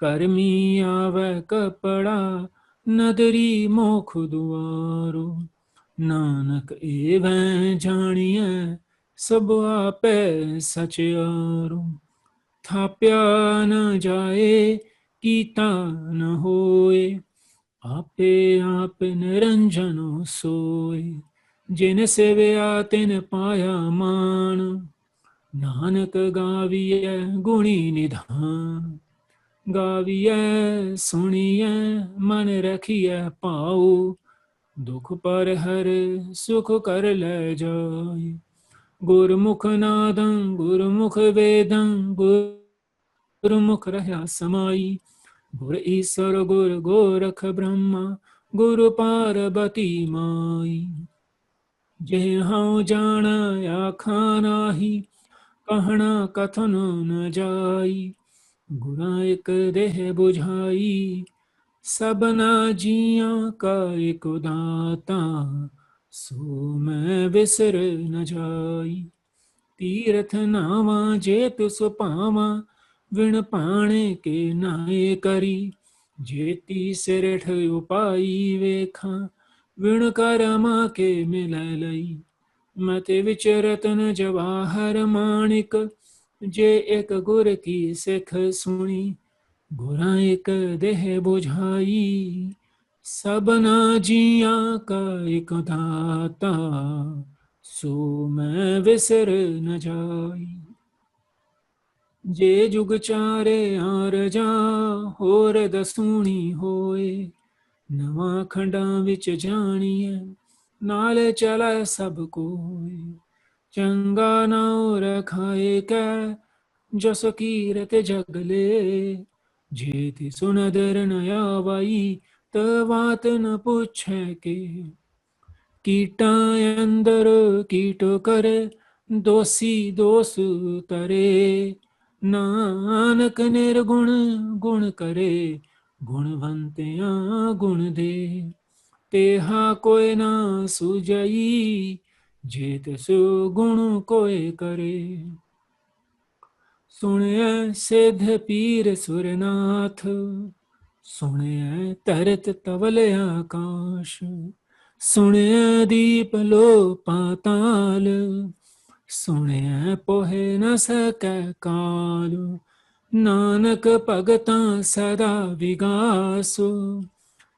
कर्मी आवे कपड़ा नदरी मोख दुआरो। नानक एवं जानिए सब आपे सचियारो। थाप्या न जाए कीता न होए, आपे आप निरंजनो सोए। जिन सेवया तिन पाया मान, नानक गाविय गुणी निधान। गाविय सुनिय मन रखिय पाओ, दुख पर हर सुख कर ले जाए। गुरमुख नादं गुरमुख वेदं गुरमुख रहा समाई। गुर ईश्वर गुर गोरख ब्रह्मा गुरु पार्वती माई। जे हाँ जाना आखा नाही, कहना कथन न जाई। गुरा एक देह बुझाई, सबना जिया का एक दाता। सो मैं बिसर न जाई। तीर्थ नावा जेत सुपावा, विण पाणे के नाए करी। जेती सिरठ उपाई वेखा, विण करमा के मिल लई। मत विचरत न जवाहर माणिक, जे एक गुर की सिख सुनी। गुरा एक देह बुझाई, सबना जिया का एक दाता। सो मैं विसर न जाई। जे जुग चारे आर जा, होर दसूनी होए। नवा खंडा विच जानिए, नाल चला सब कोय। चंगा नाउ रखाए कै, जस कीरत जगले। जेति सुनदर न आवाई, त बात न पूछे के। कीटा अंदर कीटो करे, दोषी दोष तरे। नानक निर्गुण गुण करे, गुणवंतिया गुण दे। तेहा कोई ना सुजई, जेत सु गुण कोई करे। सुने सिद्ध पीर सुरनाथ, सुने तरत तवल आकाश। सुने दीप लो पाताल, सुने पोहे न सकै काल। नानक भगता सदा विगासो,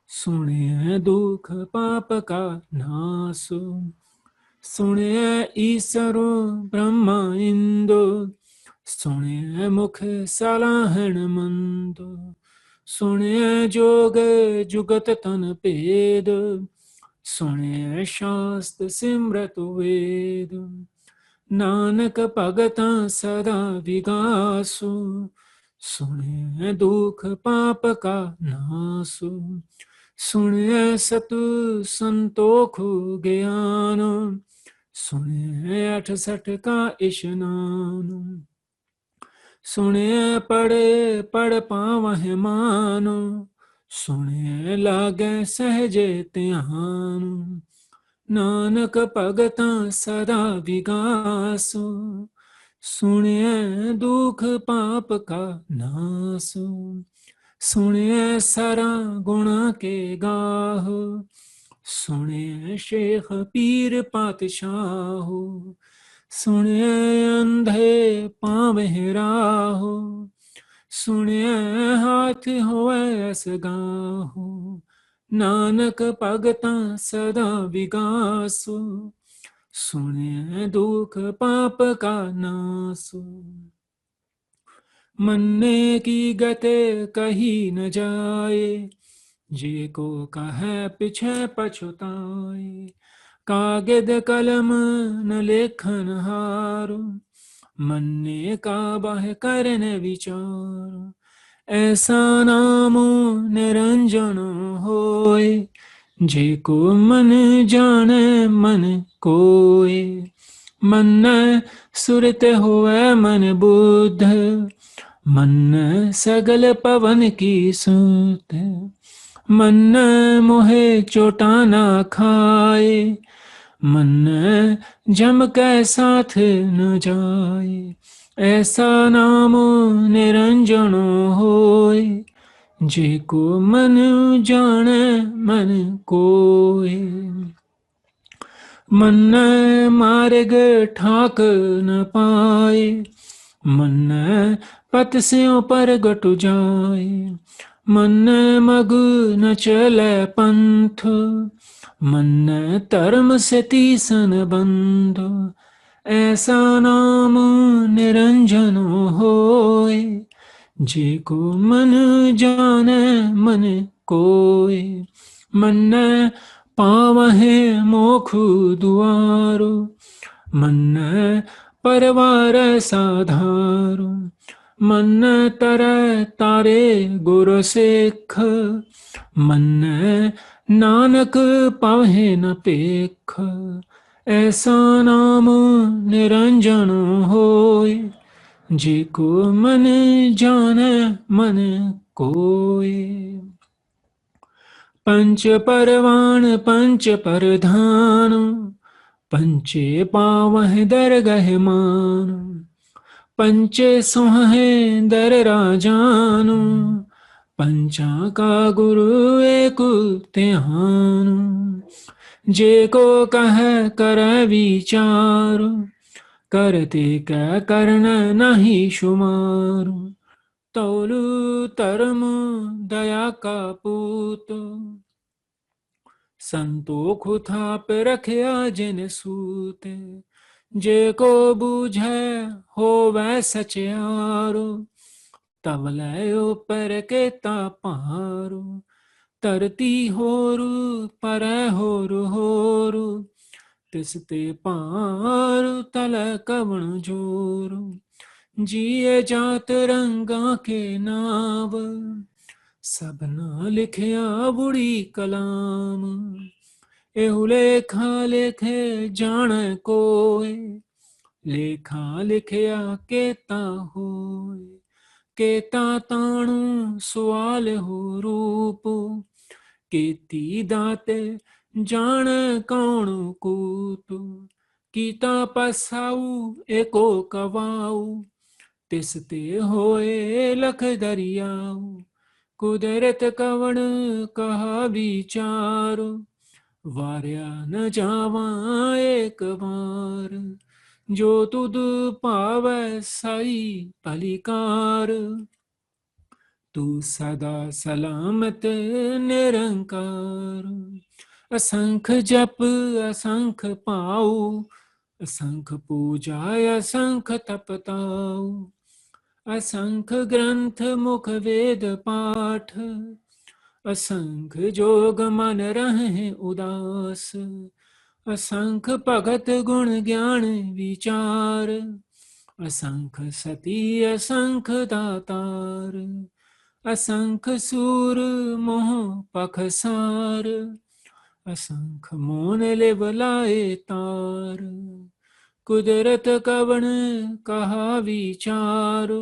सुने दुख पाप का नासो। सुने ईसरो ब्रह्मा इंदो, सुने मुख सलाहन मंदो। सुने जोग जुगत तन भेद, सुने शास्त्र सिमरत वेद। नानक भगता सदा विगासो, सुने दुख पाप का नासो। सुने सतु संतोख ज्ञान, सुने 68 का इशनान। सुने पढ़े पढ़ पावह मानो, सुने लागे सहजे ध्यान। नानक भगता सदा विगासो, सुने दुख पाप का नासो। सुने सारा गुणा के गाहो, सुने शेख पीर पातशाहो। सुने अंधे पाँव राहो, सुने हाथ होए असगाहो। नानक भगता सदा विगासो, सुने दुख पाप का नासो। मन्ने की गते कही न जाए, जे को कहे पिछे पछुताए। कागद कलम न लेखन हारो, मन्ने का बह करन विचार। ऐसा नामो निरंजन होए, जे को मन जाने मन कोय। मन सुरत होए मन बुद्ध, मन सगल पवन की सूत। मन मोहे चोटा ना खाए, मन जम के साथ न जाए। ऐसा नामो निरंजन होए, जेको मन जाने मन कोय। मन मार्ग ठाक न पाए, मन पत स्यों परगट जाए। मन मग न चले पंथ, मन धर्म से तीसन बंध। ऐसा नाम निरंजन होए, जेको मन जाने मन कोय। मन पावहे मोख दुआरो, मन परवार साधारो। मन तरह तारे गुर सेख, मन नानक पावहे न पेख। ऐसा नाम निरंजन होय, जेको मन जाने मन कोय। पंच परवान पंच परधान, पंचे पावह दरगह मान। पंचे सुहे दर राजानु, पंचा का गुरु एक तिहानु। जेको कह कर विचार, करते कै करन नहीं शुमार। तौलु तरम दया का पूत, संतोख थाप रखया जिन सूत। जेको बूझे होवै सचियारो, तब लय ऊपर के तापारो। तरती होरु पर होरु होरु, तिसते पार तल कवण जोरु। जिए जात रंगा के नाव, सबना लिखया बुढ़ी कलाम। एहु लेखा लेखे जान कोय, लेखा लिखया केता होय। केता ताणु सवाल हो रूप, केती दाते जान कौन कूत। कीता पसाऊ एको कवाऊ, तिसते होए लख दरियाऊ। कुदरत कवण कहा विचार, वार्या न जावा एक बार। जो तुद पावै साई पलिकार, तू सदा सलामत निरंकार। असंख जप असंख पाऊ, असंख पूजा असंख तपताऊ। असंख ग्रंथ मुख वेद पाठ, असंख जोग मन रहे उदास। असंख भगत गुण ज्ञान विचार, असंख सती असंख दातार। असंख सूर मोह पखसार, असंख मोन लिवलाए तार। कुदरत कवण कहा विचार,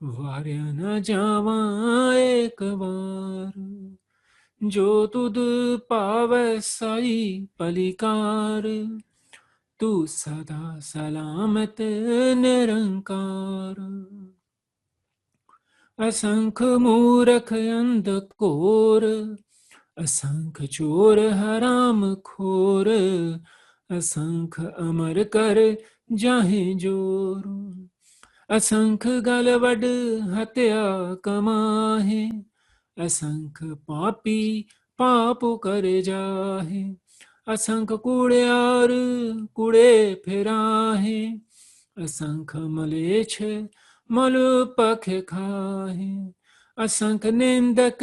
वार्य न जावा एक बार। जो तुद पावै साई पलिकार, तू सदा सलामत निरंकार। असंख मूरख अंध कोर, असंख चोर हराम खोर। असंख अमर कर जाहे जोर, असंख गलवड हत्या कमाहे। असंख पापी पाप कर जाहे, असंख कूड़ियार कूड़े फिराहे। असंख मलेच्छ मल पख खाहे, असंख निंदक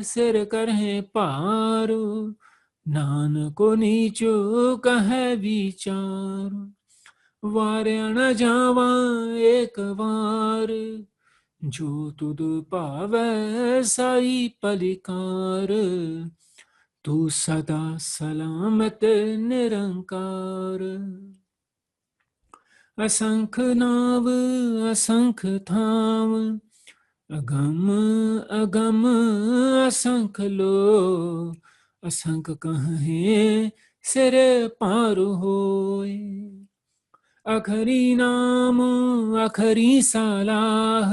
सिर करहे पार। नानको नीचो कह विचार, वार्या न जावा एक बार। जो तुद पावै साई पलिकार, तू सदा सलामत निरंकार। असंख नाव असंख थाम, अगम अगम असंख लो। असंख कहे सिर पार होय, अखरी नाम अखरी सलाह।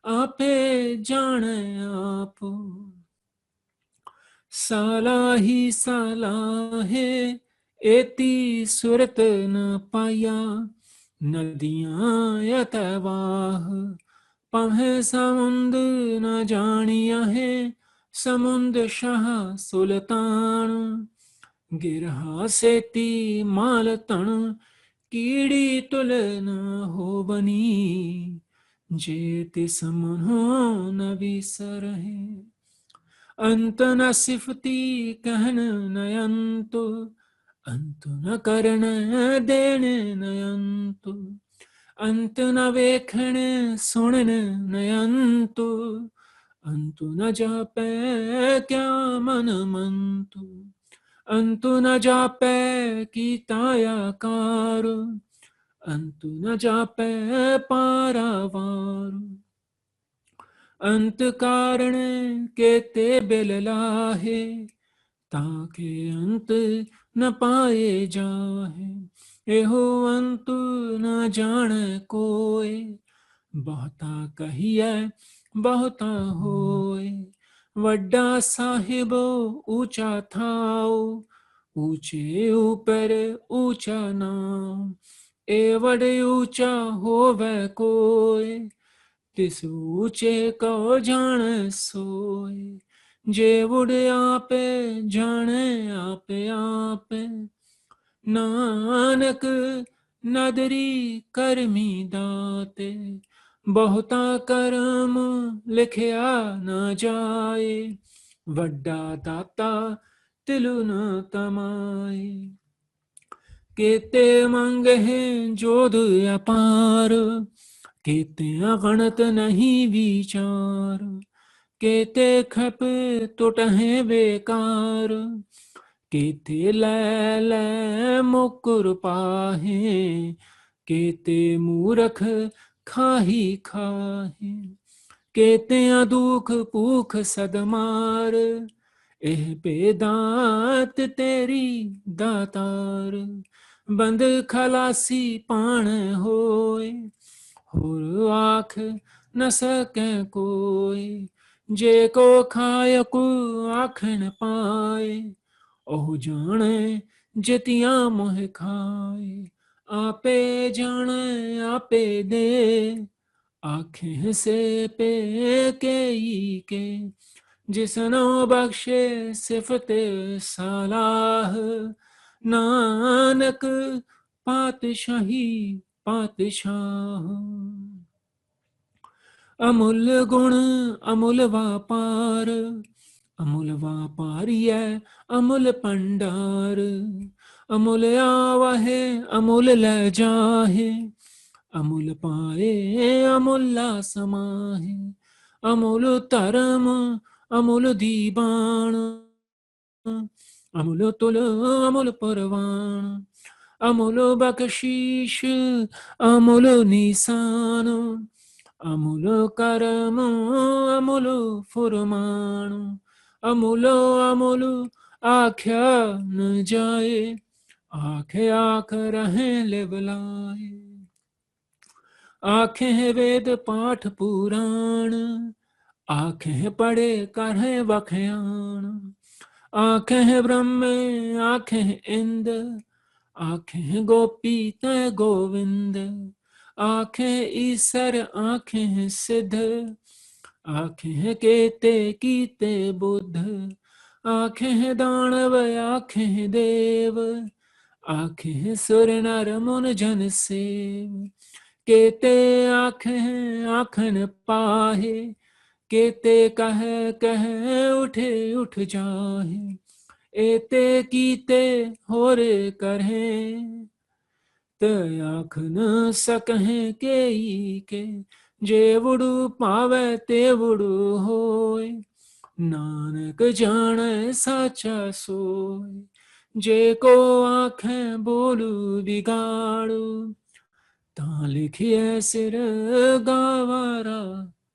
आपे जाने आप। सालाही सालाहे एती सुरत न पाया, नदियाँ यतवाह पढ़े समुंद न जानिया है, समुंद शाह सुल्तान। गिरहा सेती माल तण कीड़ी तुल न हो बनी, जे तिस मनो न विसर है। अंत न सिफती कहन नयंतु, अंत न करण देन नयंतु, अंत न वेखण सुनन नयंतु, अंतु न जापै क्या मन मंतु, अंतु न जापै कीतायाकार, अंतु न जापै पारावार। अंत कारण केते बिल लाहे, ताके अंत न पाए जाहे। एहो अंत न जाने कोय, बहुता कहिए बहुता होए। वड्डा साहिब ऊंचा थाओ, ऊंचे ऊपर ऊंचा नाम। ए वड ऊंचा होवे कोय, तिस ऊंचे को जान सोए। जे उड़ आपे जाने आपे आपे, नानक नदरी करमी दाते। बहुता करम लिखिया न जाए, वड्डा दाता तिलु न तमाए। केते मंग हैं जोध अपार, केते अगणत नहीं विचार। केते खप टुट हैं बेकार, केते लै लै मुकुर पाहे। केते मूरख खाही खाहे, केते दुख भूख सदमार। एह बेदात तेरी दातार, बंद खलासी पाण होए। हुर आख न सके कोई, जे को खाय को आख न पाए। ओह जाने जितिया मोह खाए, आपे जाने आपे दे। आँखें से पे के जिसनो बख्शे सिफते सलाह। नानक पातशाही पातशाह। अमूल्य गुण अमूल व्यापार, अमूल व्यापारिय अमूल भंडार। अमूल आवहे अमूल ले जाहे, अमूल पाए अमूला समाहे। अमूल धर्म अमूल दीवान, अमूल तुल अमूल परवान। अमूल बख्शीश अमूल निशान, अमूल करम अमूल फुरमान। अमूल अमूल आख्या न जाए, आखे आख रहे लेवलाए। आखें वेद पाठ पुराण, आखें पढ़े करें वख्यान। आखें ब्रह्म आखें इंद, आखें गोपी तय गोविंद। आखें ईसर आखें सिद्ध, आखें केते कीते बुद्ध। आखें दानव आखें देव, आखें सुर नर मुन जन सेव। केते आखें आखन पाहे, केते कह कह उठे उठ जाहे। एते कीते होरे करें, ते आख न सकहें के। जे वुडु पावे ते वुडु होए, नानक जाने साचा सोए। जे को आखें बोलू बिगाड़ू, ता लिखिए सिर गावारा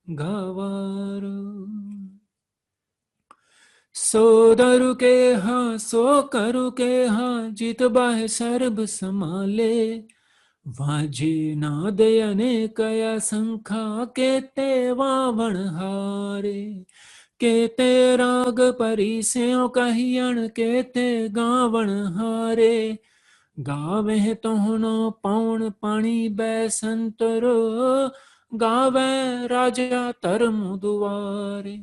गावारो। सो दरु के हाँ सो करु के हाँ, जित बाह सर्ब समाले। वाजे नादे अनेकया संखा केते वावण हारे केते राग परिस्यो कहियण केते गावण हारे गावे तोहनो पौन पानी बैसंतरो गावे राजा धर्म दुआरे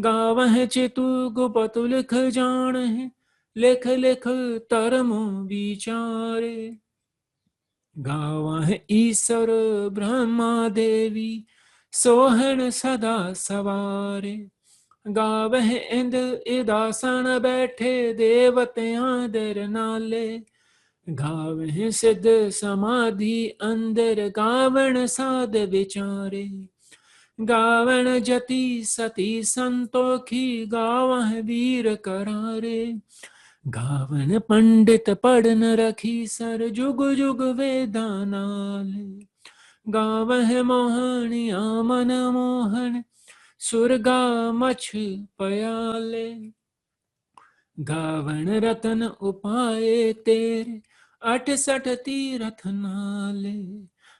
गावह चितु गुपत लिख जान है लिख लिख धर्म विचारे गावह ईश्वर ब्रह्मा देवी सोहन सदा सवारे गावह इंद इदासन बैठे देवत्यां दर नाले गावह सिद्ध समाधि अंदर गावण साध विचारे गावण जति सती संतोखी गावह वीर करारे गावण पंडित पढ़न रखी सर जुग जुग वेदा नाले गावह मोहनिया मन मोहन सुरगा मछ पयाले गावण रतन उपाय तेरे 68 तीरथ नाले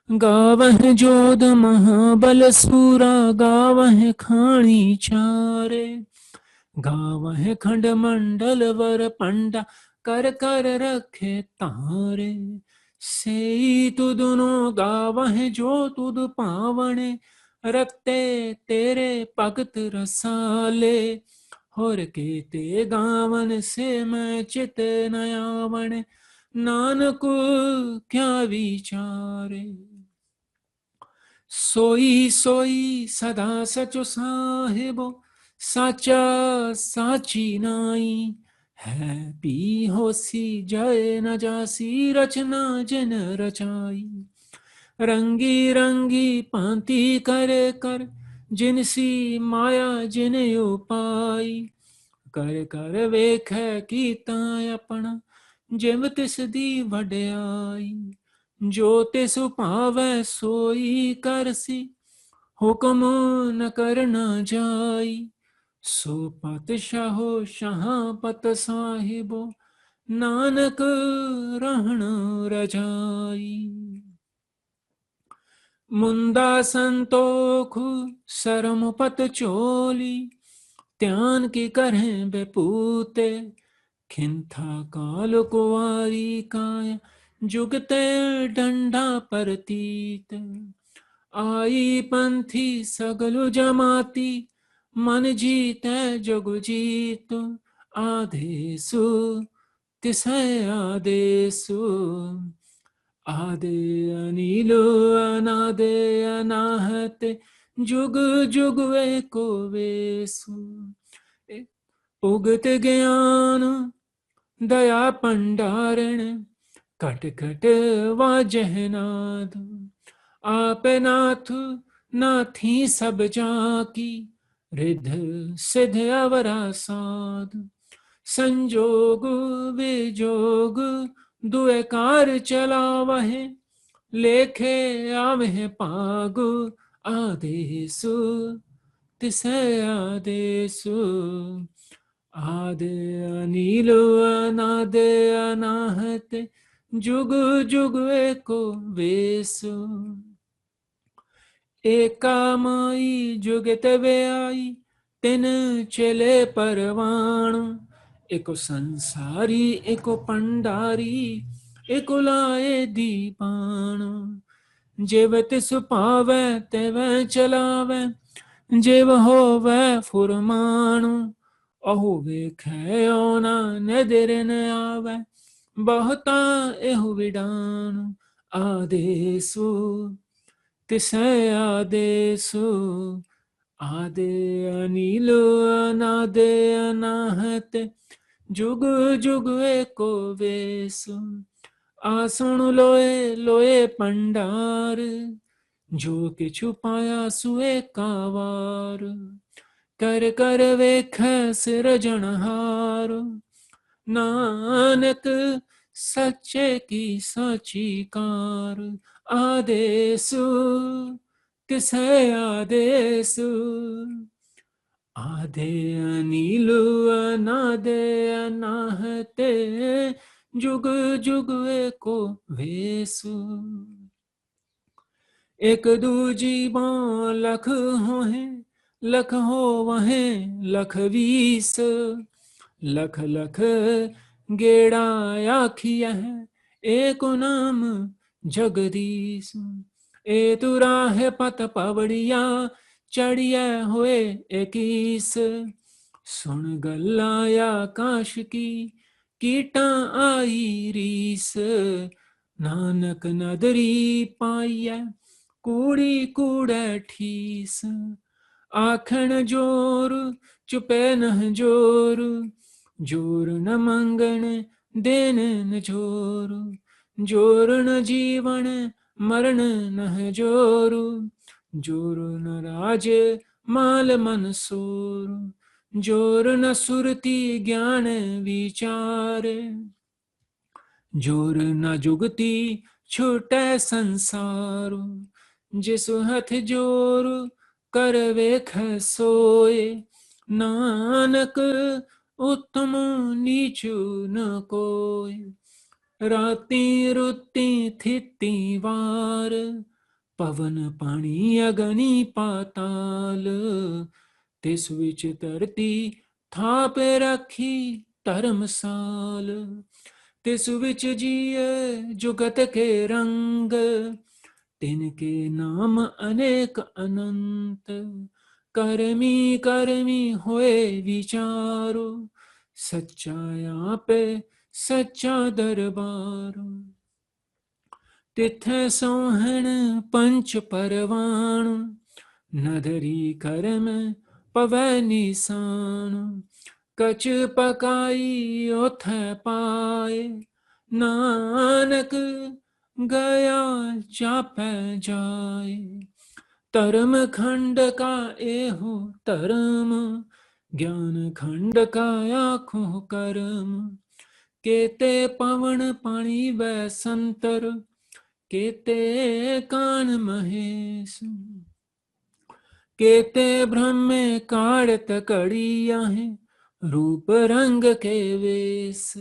गावह जोध महाबल सूरा गावह खाणी चारे गावह खंड मंडल वर पंडा कर कर रखे तारे से तुदनो गावह जो तुद पावने रते तेरे भगत रसाले होर केते गावन से मैं चित नयावन नानक क्या विचारे सोई सोई सदा सचो साहिबो साचा साची नाई है पी होसी जय न जासी रचना जिन रचाई रंगी रंगी पांति कर कर जिनसी माया जिन उपाई कर कर वेख कीता अपना जिम तिस दी वड्याई जो तिस पावै सोई करसी हुक्म न करना जाई सो पातशाहो शहापत साहिबो नानक रहन रजाई मुंदा संतोख सरम पत चोली त्यान की करें बेपूते खिंथा काल कुवारी काया जुगते डंडा परतीत आई पंथी सगलु जमाती मन जीते जगु जीत आदेसु तिसै आदेसु आदे अनिलो अनादे अनाहते जुग जुग एको वेसु उगत ज्ञान दया पंडारण कट कट वाजहनाद आप नाथ नाथी सब जाकी रिध सिद्ध अवरा साध संजोग विजोग दुए कार चलावहे लेखे आवहे पागु आदेसु तिसै आदेसु आदे अनिलो अनादे अनाहते जुग जुग एको वेसु एका माई जुगत वे आई तिन चले परवाण एको संसारी एको पंडारी एको लाए दीपान जेव तिस पावै तेवै चलावै जेव होवै फुरमान अहो वेखै ओना नदर न आवै बहुता एहु विडान आदेसु तिसै आदेसु आदे अनिलो अनादे अनाहत जुग जुग एको वेसु आसुण लोए लोए पंडार जो किछु पाया सुए कावार कर कर वेख सिरजनहार नानक सच्चे की साची कार आदेसु तिसै आदेसु आदे अनिलो अनादे अनाहते जुग जुग एको वेसु। एक दूजी बाँ लख हो है, लख हो वहे लख वीस, लख लख गेड़ा आखिया है, एक नाम जगदीश। ए तुरा है पत पवड़िया, चढ़िया हुए 21, सुन गल्लाया काश की, कीटा आई रीस। नानक नदरी पाइया, कूड़ी कूड़े ठीस। आखन जोर चुपे न जोर, जोर न मंगन देन न जोर, जोर न जीवन मरण न जोर, जोर न राज माल मन सोर, जोर न सुरती ज्ञान विचार, जोर न जुगती छूटे संसार। जिसु हथ जोर कर वेख सोए, नानक उत्तम नीचु न कोय। राती रुती थिती वार, पवन पानी अगनी पाताल, तिस विच धरती थाप रखी धर्मसाल। तिस विच जिए जुगत के रंग, तिनके नाम अनेक अनंत। करमी करमी होए विचारो, सच्चा आप सच्चा दरबार। तिथ सोहन पंच परवान, नदरी करम पवै निशान। कछ पकाई ओथ पाए, नानक गया चापै जाए। धर्म खंड का एहो धर्म, ज्ञान खंड का आँखों कर्म। केते पवन पानी व संतर, केते कान महेश। केते ब्रह्म काढ़त कड़िया है, रूप रंग के वेश।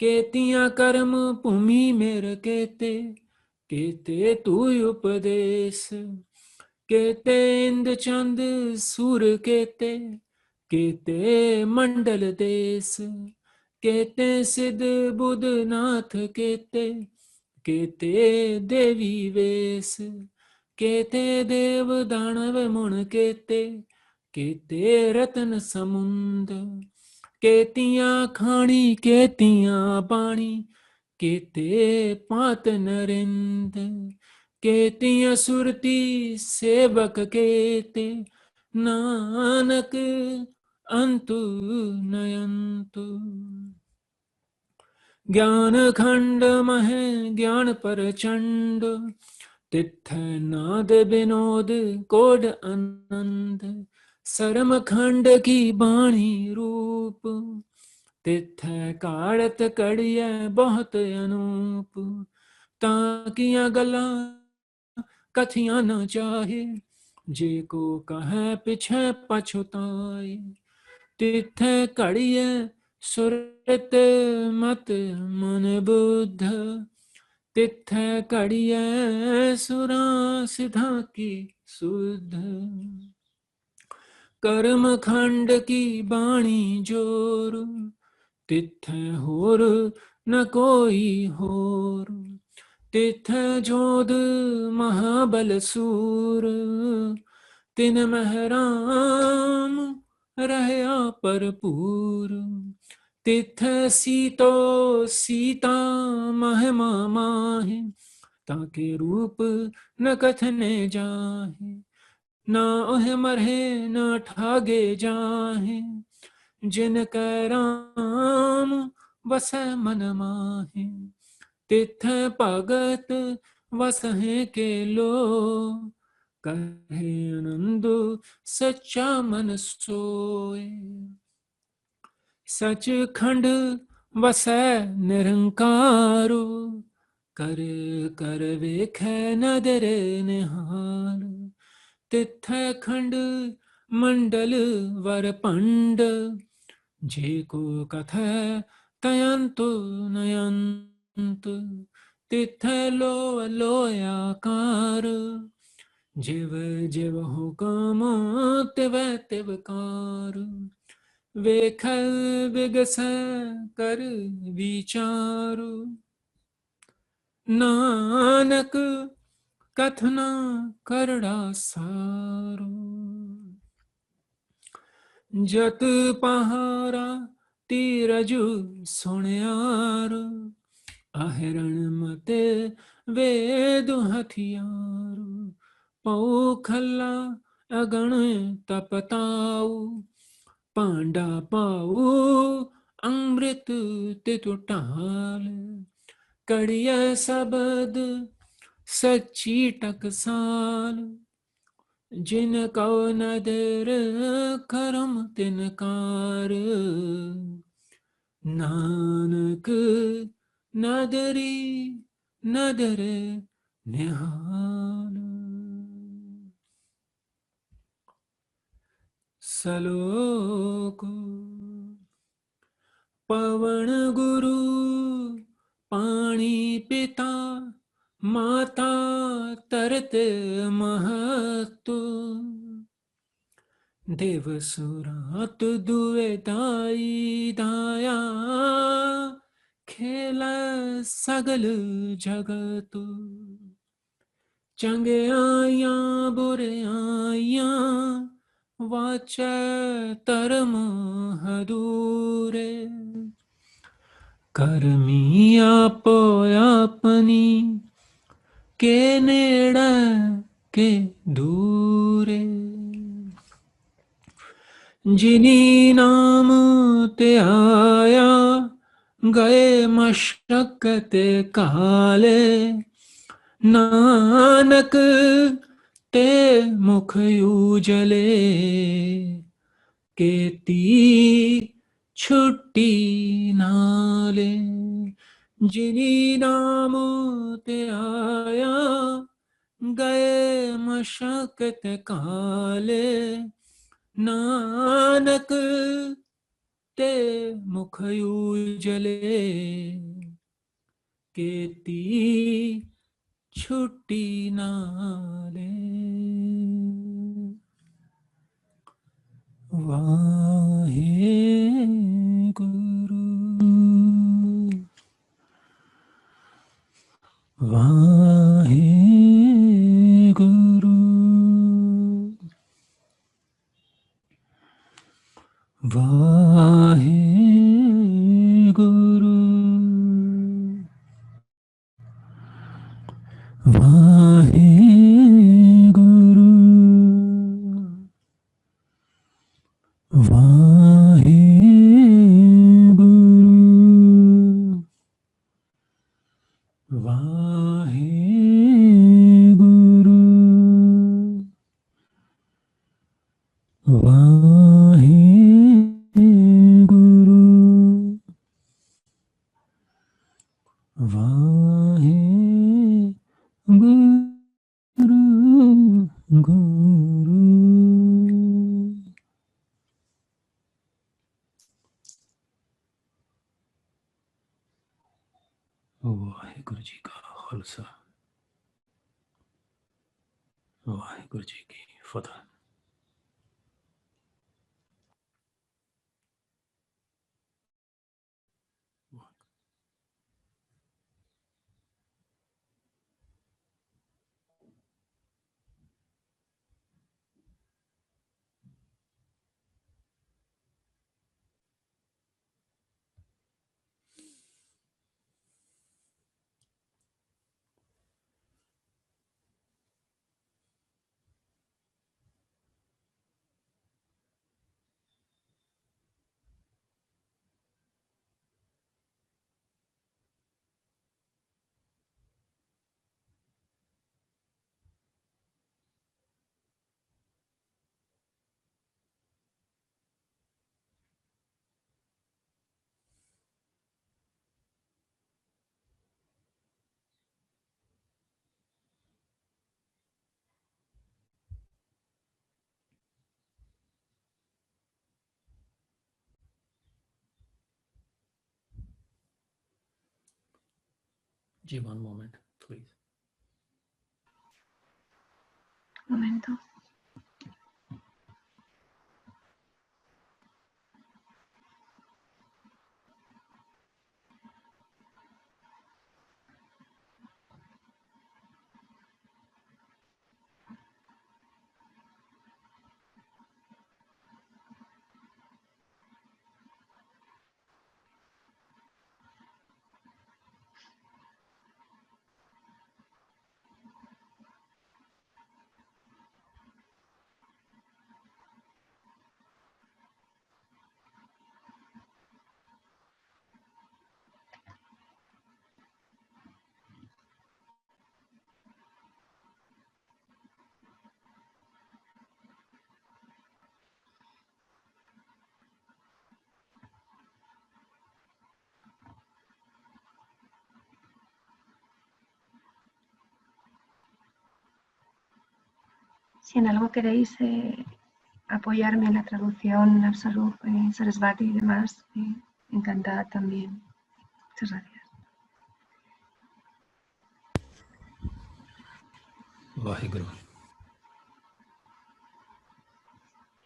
केतिया कर्म भूमि मेर केते, केते तू उपदेश। केते इंद चंद सूर केते, केते मंडल देश। केते सिद्ध बुध नाथ केते, केते देवी वेश। केते देव दानव मुन केते, केते रतन समुंद। केतिया खानी केतिया बाणी, केते पात नरिंद। केतिया सुरती सेवक केते, नानक अंतु नयंतु। ज्ञान खंड मह ज्ञान प्रचंड, तिथ नाद विनोद कोड आनंद। सरम खंड की बाणी रूप, तिथ काढ़त कड़िया बहुत अनूप। ताकिया गला कथिया न चाहे, जे को कहे पिछे पछुताए। तिथ कड़िया सुरत मत मन बुद्ध, तिथ कड़िया सुरा सिधा की शुद्ध। कर्म खंड की बाणी जोर, तिथ होर न कोई होर। तिथ जोध महाबल सूर, तिन महराम रहया भरपूर। तिथ सीतो सीता महिमा माहे, ताके रूप न कथने जाहे। ना ओह मरहे न ठागे जाहे, जिनका राम वसै मन माहे। तिथ भगत वसहे के लो, कहे आनंद सच्चा मन सोए। सच खंड वसै निरंकारो, कर कर वेखै नदर निहार। तिथ खंड मंडल वर पंड, जे को कथा तयन्तु नयन्तु तिथलो लोयाकार जिव जिव हुकम तिव तिव कार वेख विगस कर विचारु नानक कथना करड़ा सारो जत पहारा तीरजु सुनियार अहिरण मते वेदु हथियार पौखला अगण तपताऊ पांडा पाऊ अमृत तितुटाल कड़िया सबद सच्ची टकसाल जिन कौ नदर करम तिनकार नानक नदरी नदर निहाल सलोक पवन गुरु पानी पिता माता तरत महतु देव सुरात दुए दाई दाया खेल सगल जगतु चंगे आया बुरे आया वाच तरम हदूरे करमी आपो अपनी के नेड़ के दूरे जिनी नाम ते आया गए मशक्कत काले नानक ते मुख उजले केती छुट्टी नाले जिनी नाम ते आया गए मशक्कत काले नानक ते मुख उजले केती छुट्टी नाले वाहे गुरु वाहे गुरु वाहे गुरु वाहे गुरु वाहे गुरु वाहे गुरु वाहे गुरु वाहे गुरु गुरु वाहेगुरु जी का खालसा वाहेगुरु जी की फतह। जी, one moment, please. Momento. Si en algo queréis apoyarme en la traducción absoluta, Sarasvati y demás, encantada también. Muchas gracias. Vaheguru.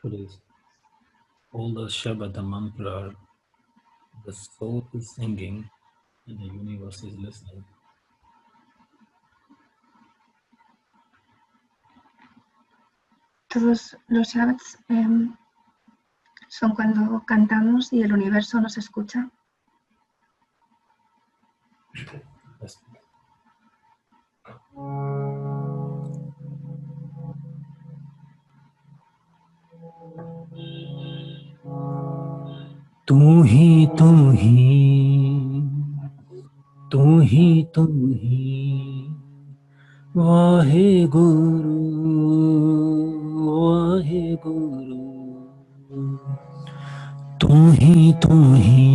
Today's all the Shabad, the mantra, the soul is singing and the universe is listening. Todos los Shabbats son cuando cantamos y el universo nos escucha. Yes. तू ही तू ही तू ही तू ही वाहे गुरु तू ही तू ही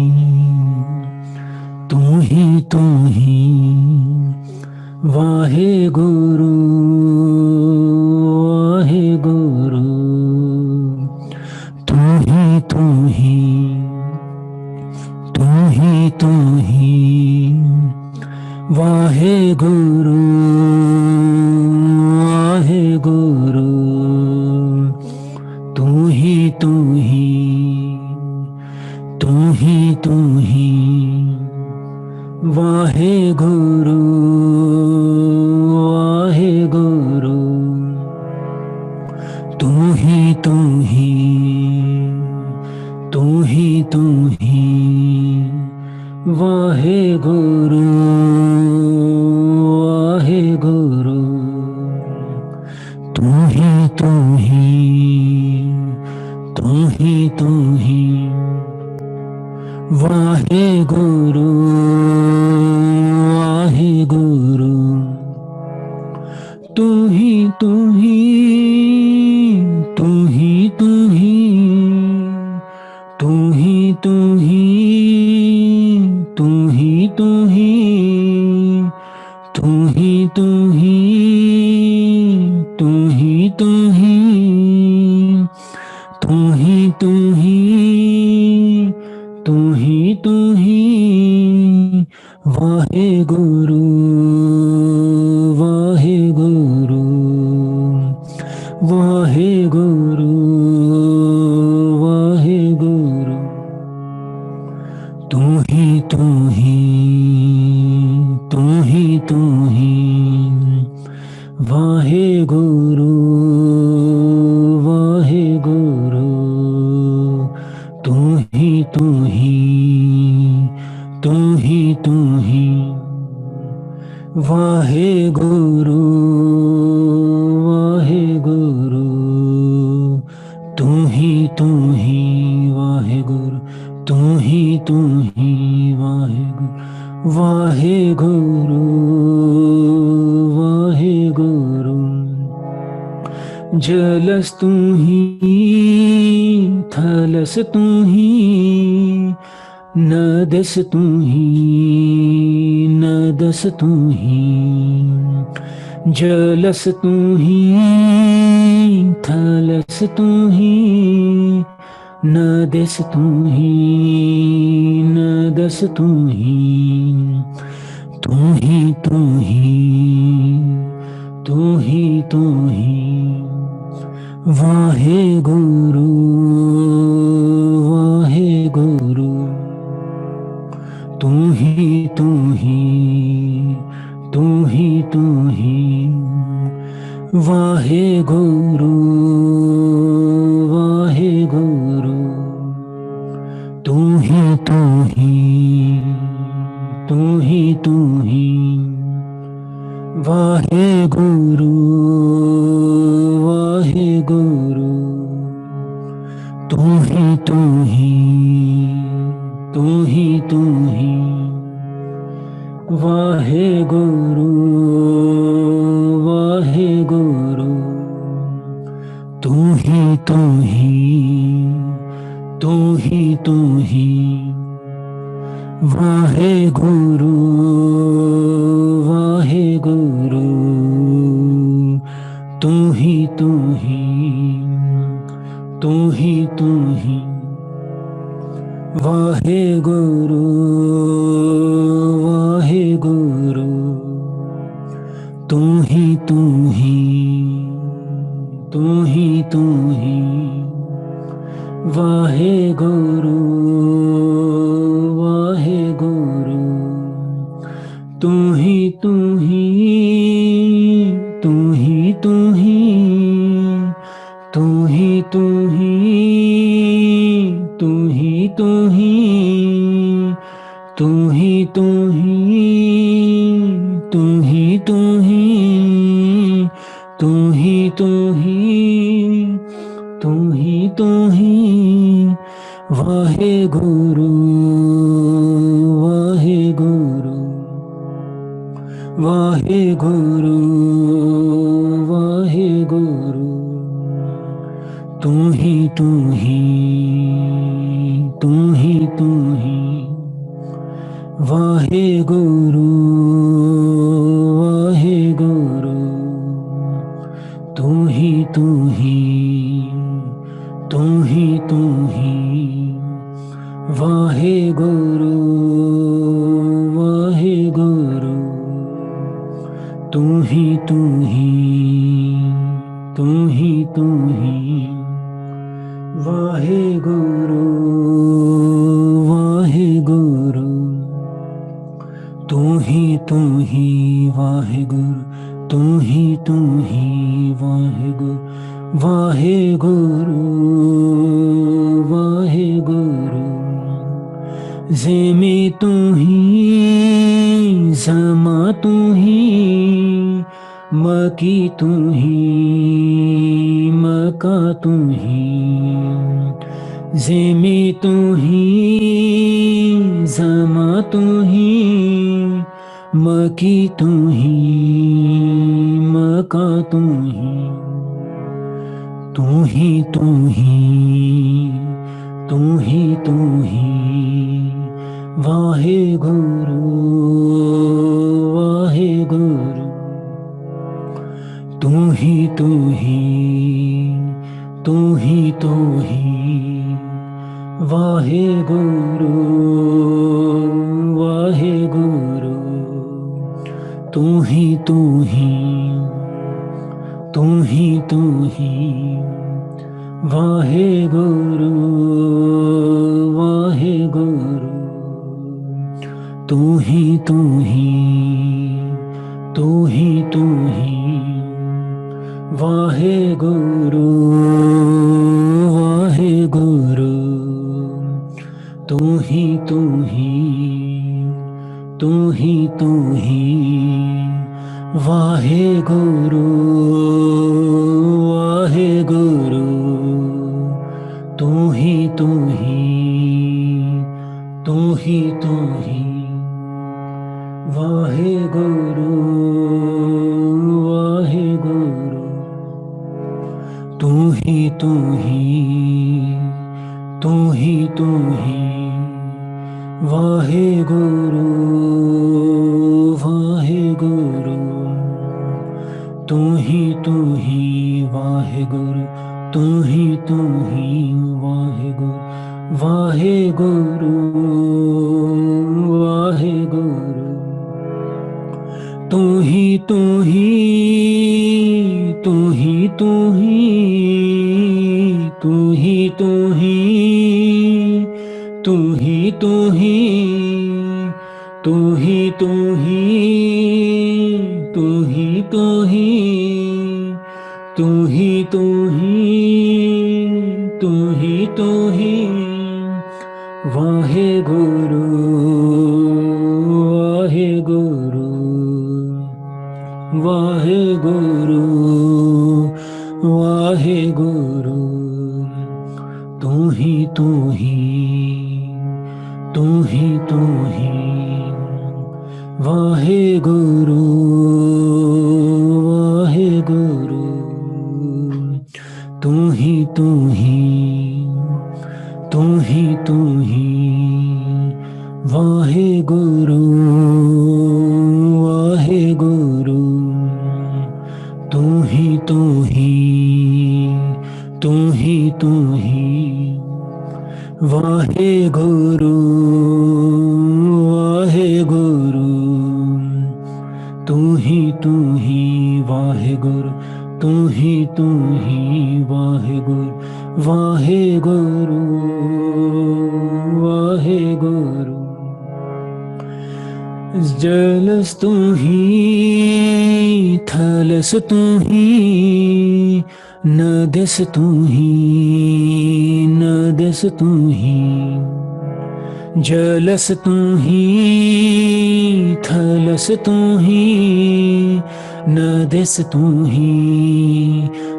तू ही तू ही वाहे गुरु तू ही तू ही तू ही तू ही वाहे गुरु तू ही तू ही तू ही तू ही वाहे गुरु तू ही तू ही तू ही तू ही वाहे गुरु तू ही तू ही तू ही तू ही वाहे गुरु तू ही तू ही तू ही तू ही तू ही तू ही तू ही तू ही तू ही तू ही तू ही तू ही तू ही तू ही तू ही तू ही वाहे गुरु तू ही तू ही तू ही तू ही वाहे गुरु तू ही तू ही तू ही तू ही वाहे गुरु तू ही तू ही वाहे गुरु तू ही तू ही वाहे गुरु जलस तू ही थलस तू ही नदस तू ही जलस तू ही थलस तू ही नदस तू ही तू ही तू ही तू ही तू ही वाहे गुरु तू ही तू ही तू ही तू ही वाहे गुरु तू ही तू ही तू ही तू ही वाहे गुरु तू ही तू ही तू ही तू ही वाहे गुरु तू ही तू ही तू ही तू ही वाहे गुरु तू ही तू ही तू ही तू ही वाहे गुरु तू ही तू ही तू ही तू ही वाहे गुरु तू ही तू ही तू ही तू ही तू ही तू ही तू ही तू ही तू ही तू ही तू ही तू ही तू ही तू ही तू ही तू ही वाहे गुरु तू ही तू ही तू ही तू ही वाहे गुरु तू ही तू ही तू ही तू ही वाहे गुरु तू ही तू ही तू ही तू ही वाहे गुरु तू ही तू ही वाहे गुरु तू ही तू ही वाहे गुरु ज़ेमे तू ही ज़मा तू ही मकी तू ही मका तू ही ज़ेमे तू ही ज़मा तू ही मकी तू ही मका तू ही तू ही तू ही तू ही तू ही वाहे गुरु तू ही तू ही तू ही तू ही वाहे गुरु तू ही तू ही तू ही तू ही वाहे गुरु तू ही तू ही तू ही तू ही वाहे गुरु तू ही तू ही तू ही तू ही वाहे गुरु तू ही तू ही तू ही तू ही वाहे गुरु तू ही तू ही तू ही तू ही वाहे गुरु तू ही तू ही वाहे गुरु तू ही तू ही वाहे गुरु तू ही तू ही तू ही तू ही तू ही तू ही तू ही तू ही तू ही तू ही तू ही तू ही तू ही तू ही तू ही तू ही वाहे गुरु वाहे गुरु वाहे गुरु वाहे गुरु तू ही तू ही तू ही तू ही वाहे गुरु वाहे गुरु तू ही तू ही तू ही तू ही वाहे गुरु वाहे गुरु तू ही तू ही तू ही तू ही वाहे गुरु वाहे गुरु तू ही तू ही वाहे गुरु तू ही वाहे गुरु वाहे गुरु वाहे गुरु जलस तू ही थलस तू ही नदस तू ही नदस तू ही जलस तू ही थलस तू ही नदस तू ही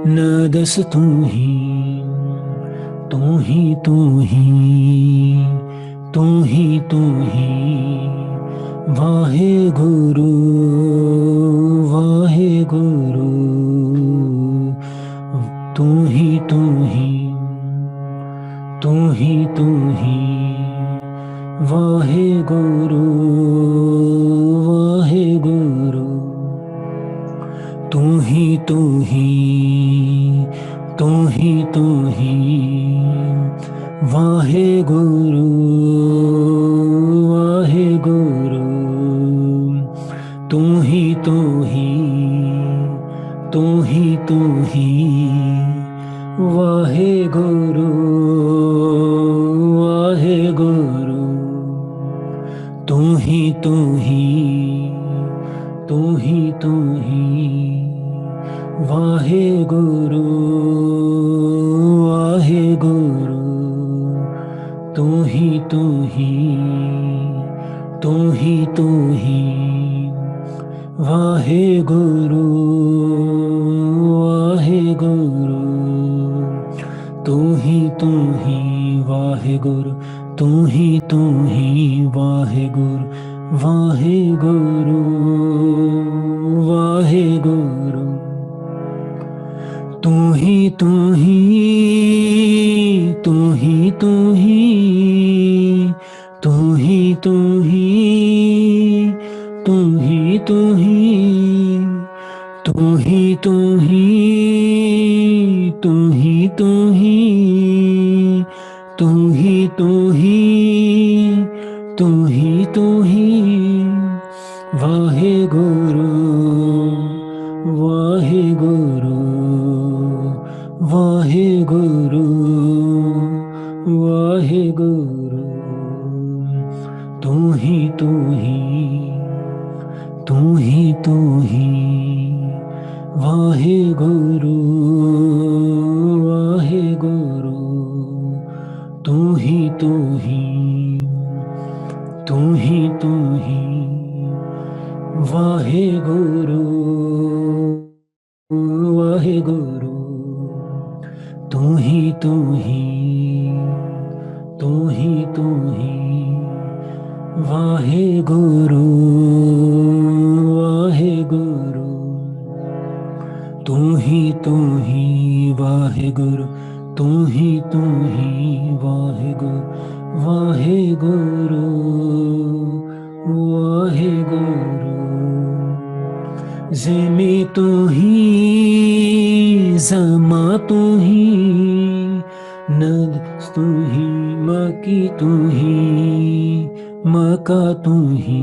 नदस तू ही तू ही तू ही तू ही तू ही वाहे गुरु वाहे गुरु तू ही तू ही तू ही तू ही वाहे गुरु वाहे गुरु तू ही तू ही तू ही तू ही वाहे गुरु वाहे गुरु तू ही तू ही तू ही तू ही वाहे गुरु वाहे गुरु तू ही तू ही तू ही तू ही वाहे गुरु वाहे गुरु तू ही तू ही तू ही तू ही वाहे गुरु वाहे गुरु तू ही वाहे गुरु तू ही वाहे गुरु वाहे गुरु वाहे गुरु तू ही तू ही तू ही तू ही तू ही तू ही तू ही तू ही तू ही तू ही तू ही तू ही तू ही तू ही तू ही तू ही वाहे गुरु वाहे गुरु वाहे गुरु वाहे गुरु तू ही तू ही तू ही तू ही वाहे गुरु वाहे गुरु तू ही तू ही तू ही तू ही वाहे गुरु वाहे गुरु तू ही तू ही तू ही तू ही वाहे गुरु वाहे गुरु तू ही वाहे गुरु तू ही वाहे गुरु वाहे गुरु वाहे गुरु ज़िमी तू ही ज़मा तू ही नद तू ही मकी तू ही मका तू ही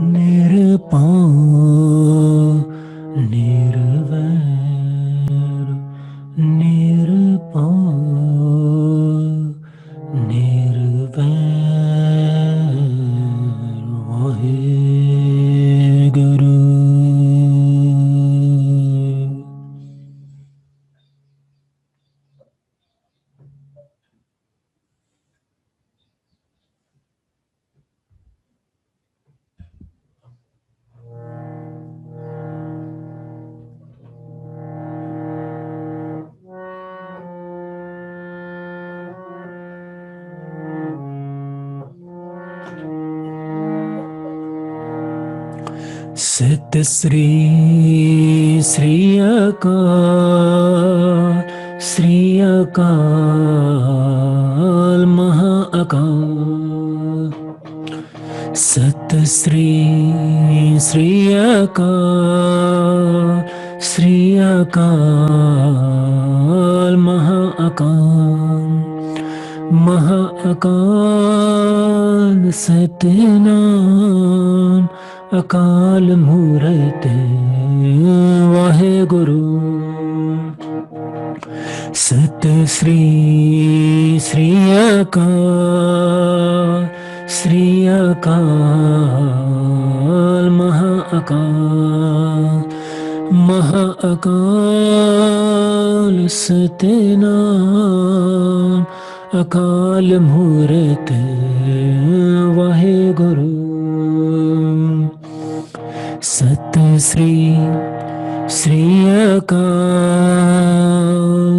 Nirpal, Nirvair, Nirpal, Nirvair, Vaheguru. Sit Sri Sri Akal, Sri Akal, Maha Akal. Sat Sri Sri Akal, Sri Akal, Maha Akal. Maha Akal Satnam Akal Murte Vaheguru. Sat Sri Sri Akal, Sri Akal, Maha Akal. Maha Akal Satnam Akal Murte Vaheguru. Sat Sri Sri Akal,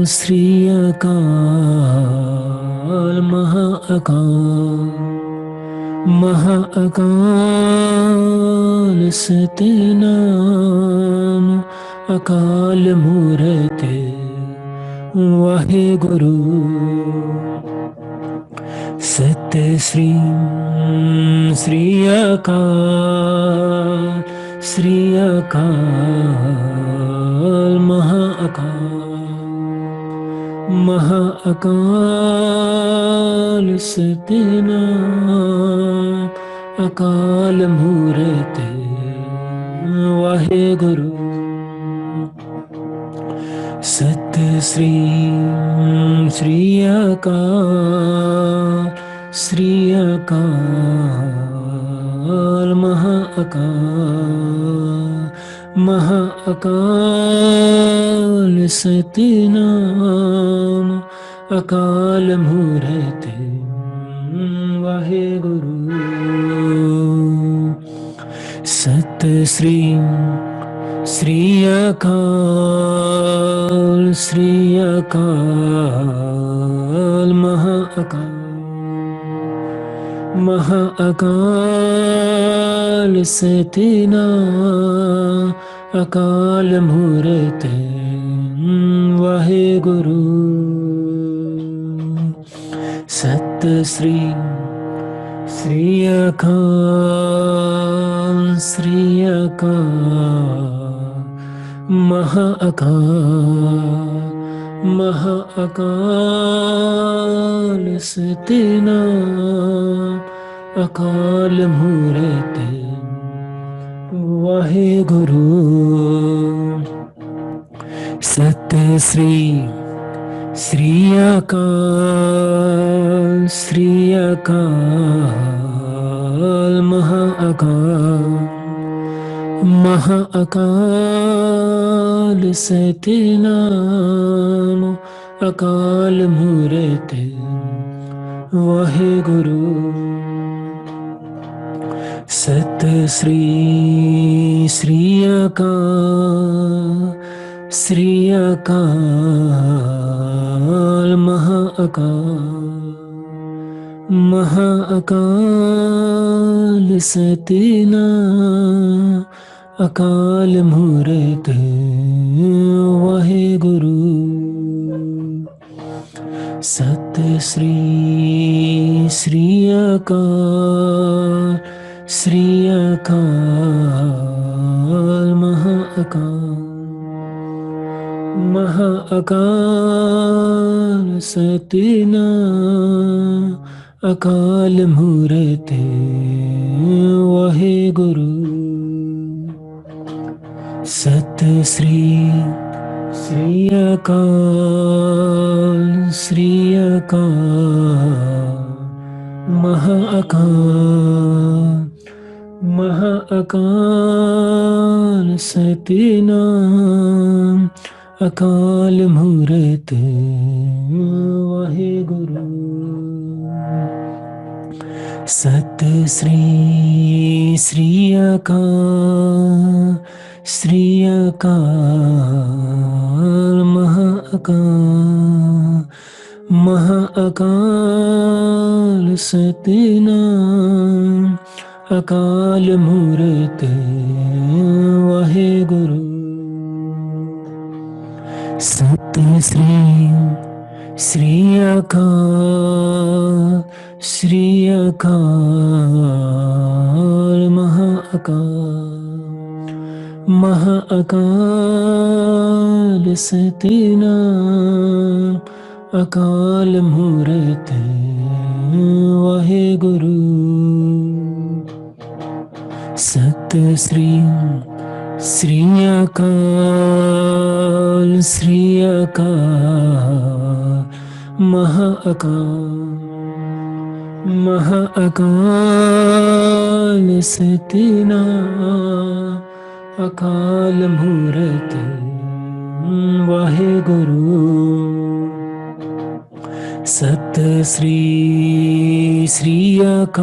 Sri Akal, Maha Akal. Maha Akal Satnam Akal Murte Vaheguru. Sat Sri Sri Akal, Sri Akal, Maha Akal. Maha Akal Satnam Akal Murte Vaheguru. Sat Sri Sri Akal, Sri Akal, Maha Akal. Maha Akal Satnam Akal Murte Vaheguru. Sat Sri Sri Akal, Sri Akal, Maha Akal. Maha Akal Satnam Akal Murte Vaheguru. Sat Sri Sri Akal, Sri Akal, Maha Akal. Maha Akal Satnam Akal Murte Vaheguru. Sat Sri Sri Akal, Sri Akal, Maha Akal. Maha Akal Satnam Akal Murte Vaheguru. Sat Sri Sri Akal, Sri Akal, Maha Akal. Maha Akal Satnam Akal Murte Vaheguru. Sat Sri Sri Akal, Sri Akal, Maha Akal. Maha Akal Satnam अकाल मूरत वाहे गुरु सत श्री श्री अकाल महाअकाल सतनाम अकाल मूरत वाहे गुरु सत श्री श्री अकाल महाअकाल सतनाम अकाल मूरत वाहे गुरु सत श्री श्री अकाल महाअकाल सतनाम अकाल मूरत वाहे गुरु सत श्री श्री अकाल महाअकाल सतनाम अकाल मूरत वाहे गुरु सत श्री श्री अकाल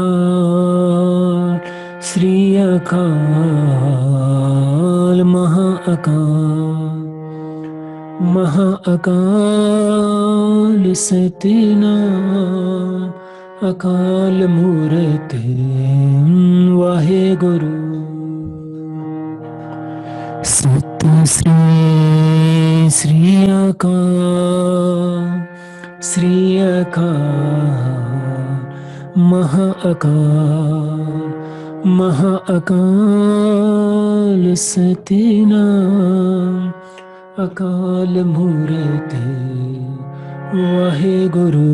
महाअकाल सतनाम अकाल मूरत वाहे गुरु सत श्री श्री अकाल महाअकाल सतनाम अकाल मूरत वाहे गुरु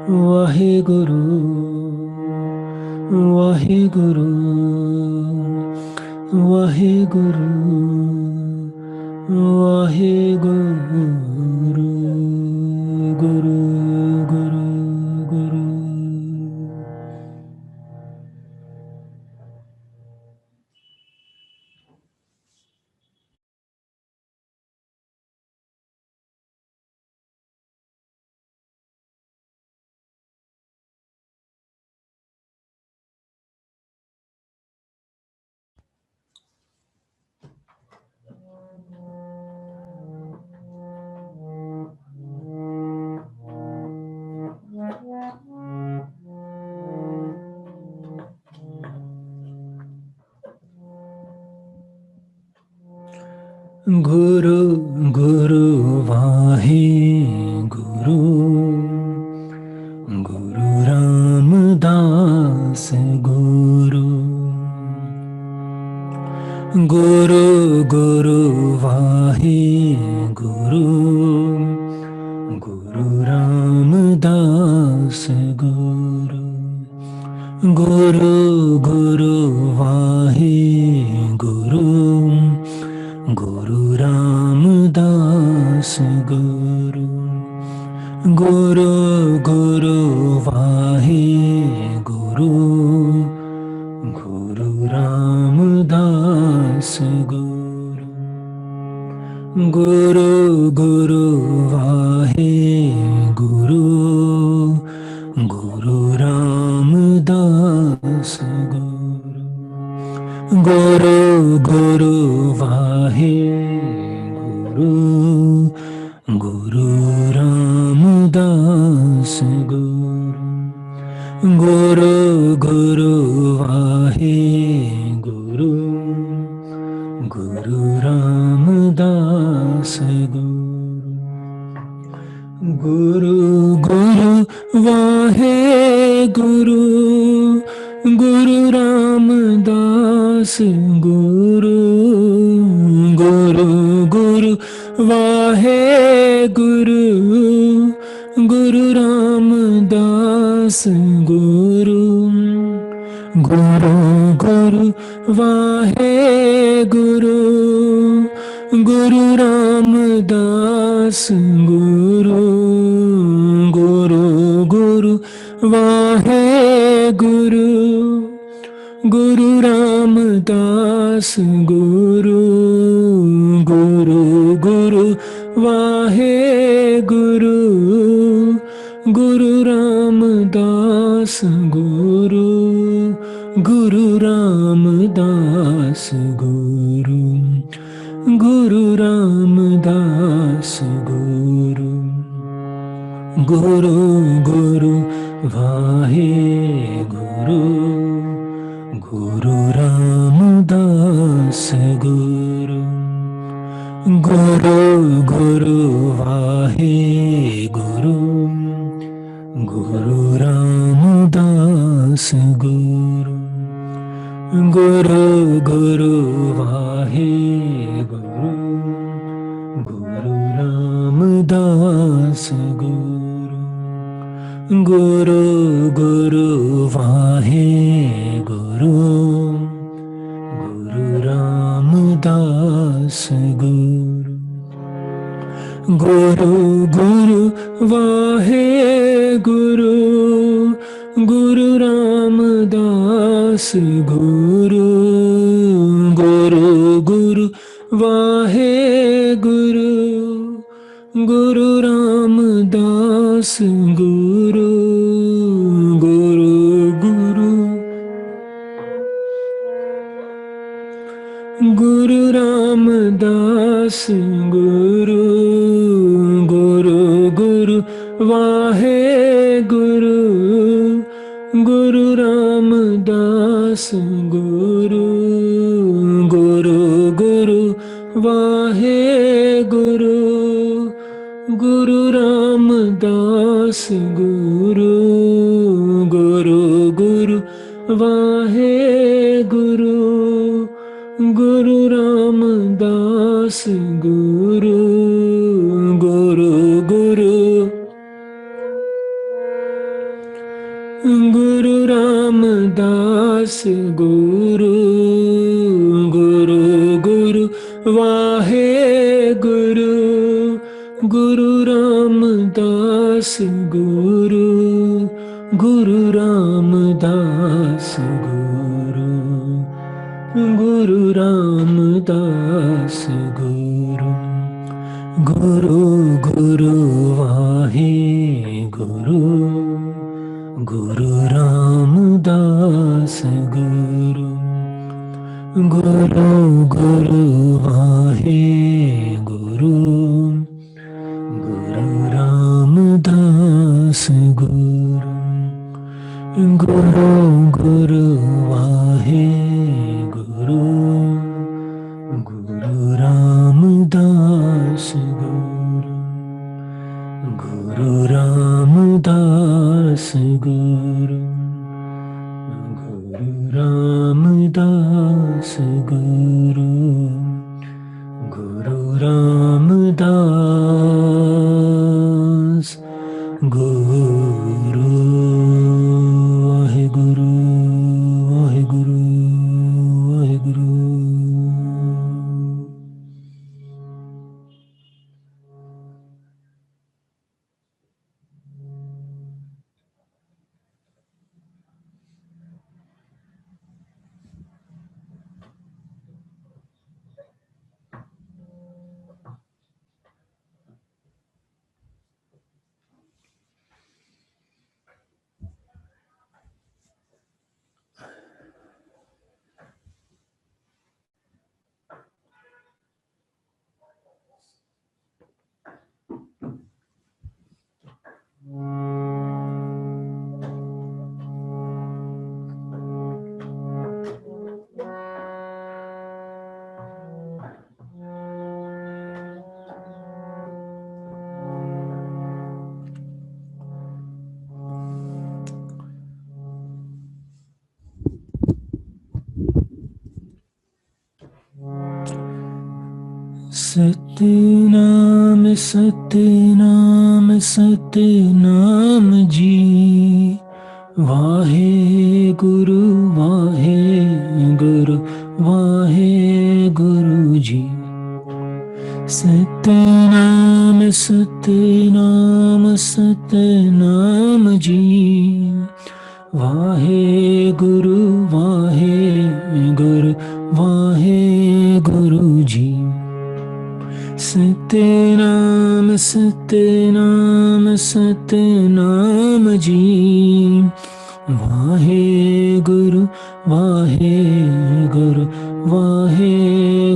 वाहे गुरु वाहे गुरु वाहे गुरु वाहे गुरु गुरु गुरु गुरु गुरु गुरु वाहे गुरु गुरु रामदास गुरु गुरु गुरु वाहे गुरु गुरु रामदास गुरु गुरु गुरु वाहे गुरु गुरु रामदास गुरु गुरु गुरु वाहे गुरु गुरु रामदास गुरु गुरु गुरु वाहे गुरु गुरु रामदास गुरु गुरु गुरु वाहे गुरु गुरु रामदास गुरु गुरु गुरु वाहे गुरु गुरु रामदास गुरु गुरु गुरु वाहे गुरु गुरु रामदास गुरु गुरु गुरु वाहे गुरु गुरु रामदास गुरु वाहे गुरु गुरु रामदास गुरु गुरु गुरु वाहे गुरु गुरु रामदास गुरु गुरु गुरु वाहे गुरु गुरु रामदास गुरु गुरु रामदास गुरु गुरु रामदास गुरु गुरु गुरु वाहे गुरु गुरु रामदास गुरु गुरु गुरु वाहे गुरु गुरु रामदास गुरु गुरु गुरु वाहे गुरु गुरु रामदास गुरु गुरु गुरु वाहे गुरु गुरु रामदास गुरु गुरु गुरु वाहे गुरु गुरु रामदास गुरु गुरु गुरु वाहे गुरु गुरु रामदास गुरु गुरु गुरु गुरु रामदास गुरु गुरु गुरु वाहे गुरु गुरु रामदास गुरु गुरु गुरु वाहे गुरु गुरु रामदास गुरु गुरु गुरु वाहे गुरु गुरु रामदास गुरु गुरु गुरु गुरु रामदास गुरु गुरु गुरु वाहे गुरु गुरु रामदास गुरु गुरु रामदास गुरु गुरु रामदास गुरु गुरु गुरु वाहे गुरु गुरु रामदास गुरु गुरु गुरु वाहे गुरु गुरु रामदास गुरु गुरु गुरु वाहे गुरु गुरु रामदास गुरु गुरु रामदास गुरु गुरु रामदास गुरु गुरु रामदास गुरु वाहे गुरु वाहे गुरु वाहे गुरु। सतनाम सतनाम सतनाम जी वाहे गुरु गुरु वाहे गुरु जी। सतनाम सतनाम सतनाम जी। वाहे गुरु वाहे गुरु जी। सतनाम सतनाम सतनाम जी। वाहे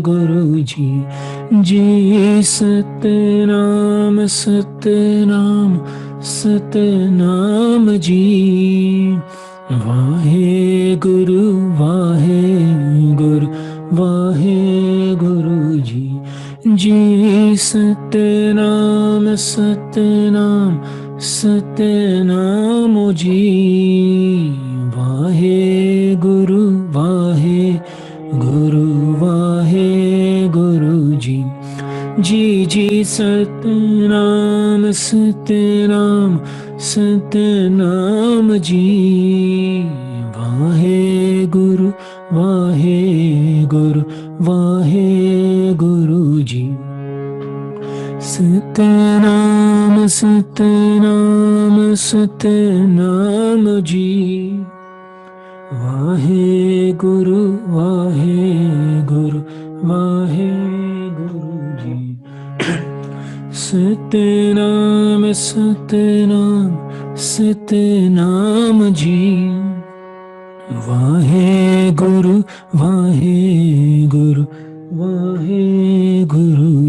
गुरु जी। जी सतनाम सतनाम सतनाम जी। वाहे गुरु जी। जी सतनाम सतनाम सतनाम जी। वाहे गुरु जी। जी जी सतनाम सतनाम सतनाम जी। वाहे गुरु जी। सतनाम सतनाम सतनाम जी। वाहे गुरु जी। सतनाम सतनाम सतनाम जी। वाहे गुरु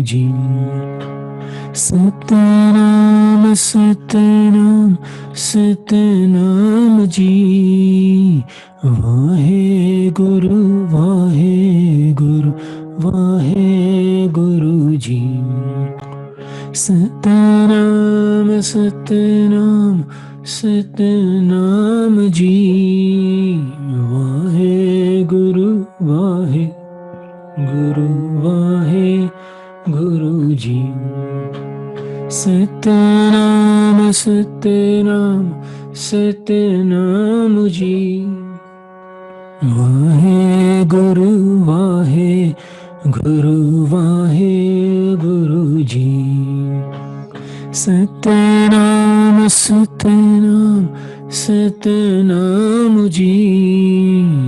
जी। सतनाम सतनाम सतनाम जी। वाहे गुरु जी। सतनाम सतनाम सतनाम जी। वाहे गुरु जी। सतनाम सतनाम सतनाम जी। वाहे गुरु जी। सतनाम सतनाम सतनाम जी।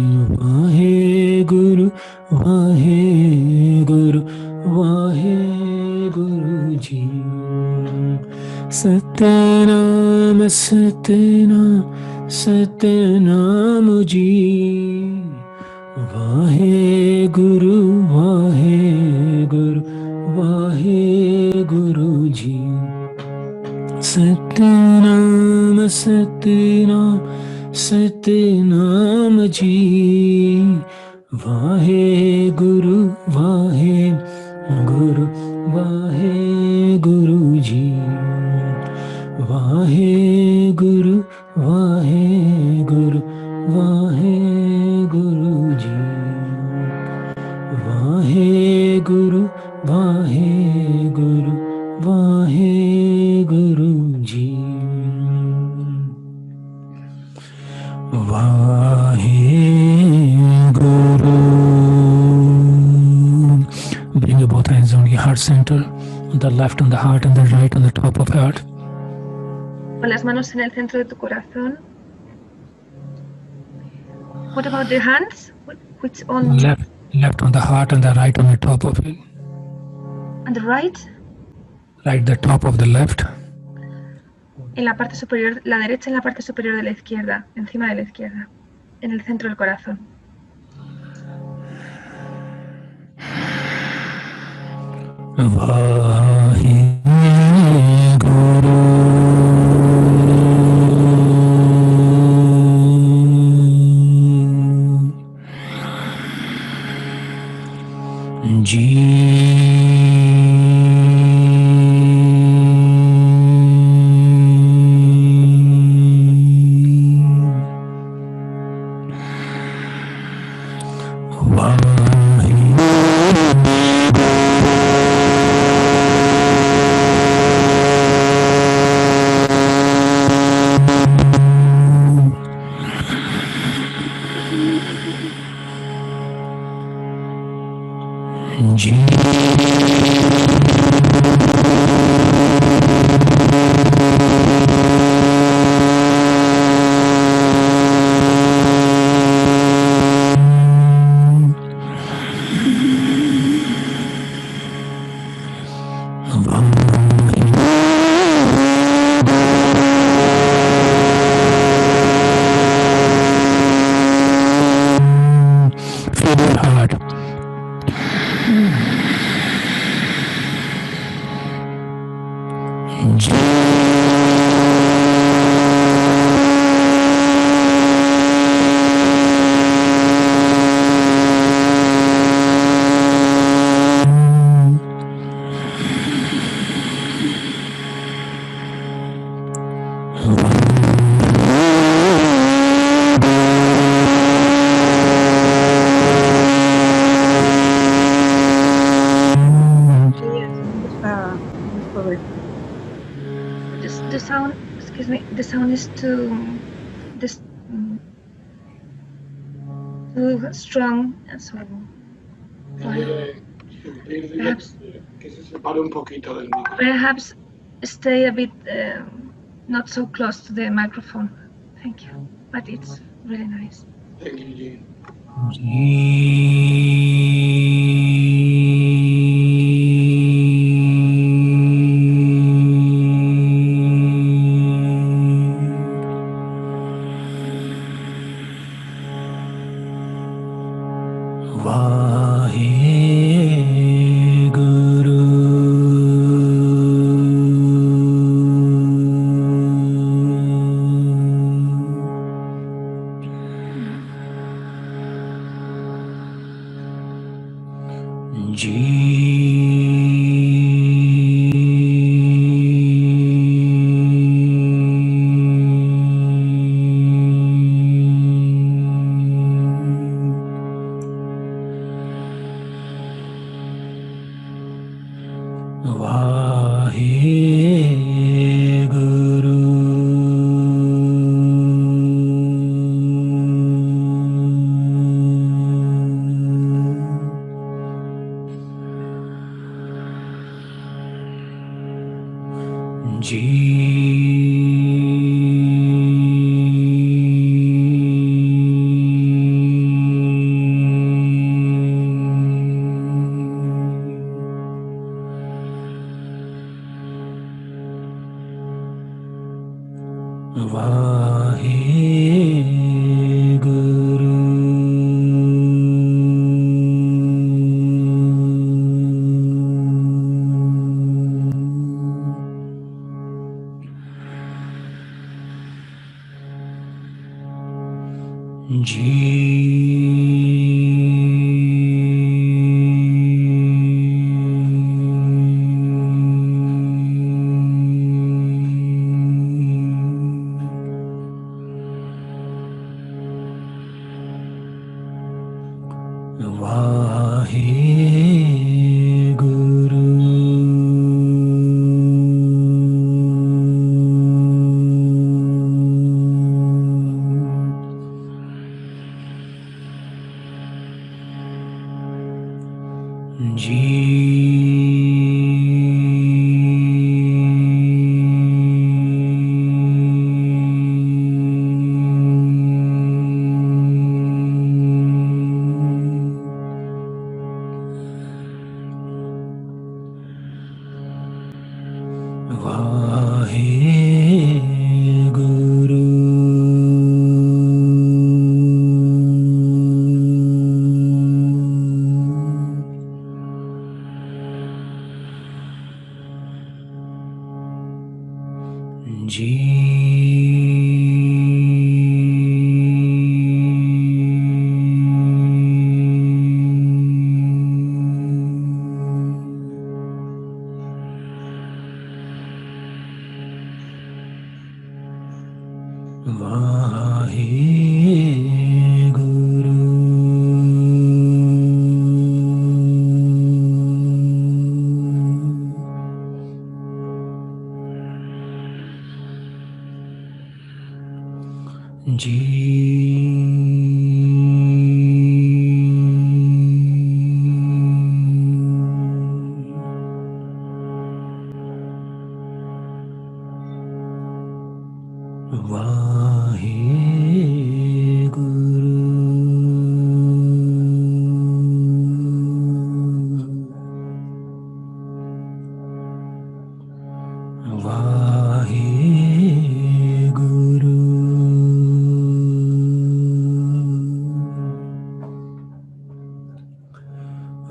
वाहे गुरु जी। सतनाम सतनाम सतनाम जी। वाहे गुरु जी। सतनाम सतनाम सतनाम जी। वाहे गुरु जी। वाहे गुरु जी। वाहे गुरु जी। Wahe Guru. Bring your both hands on your heart center, the left on the heart and the right on the top of heart. Con las manos en el centro de tu corazón. What about the hands? Which on? Left on the heart and the right on the top of it. And the right? Right, the top of the left. En la parte superior, la derecha en la parte superior de la izquierda, encima de la izquierda, en el centro del corazón. Vahe Guru ji. The sound, excuse me, the sound is too too strong, so perhaps, que se separe un poquito del micro. perhaps stay a bit not so close to the microphone. Thank you. But it's really nice. Thank you, Jean.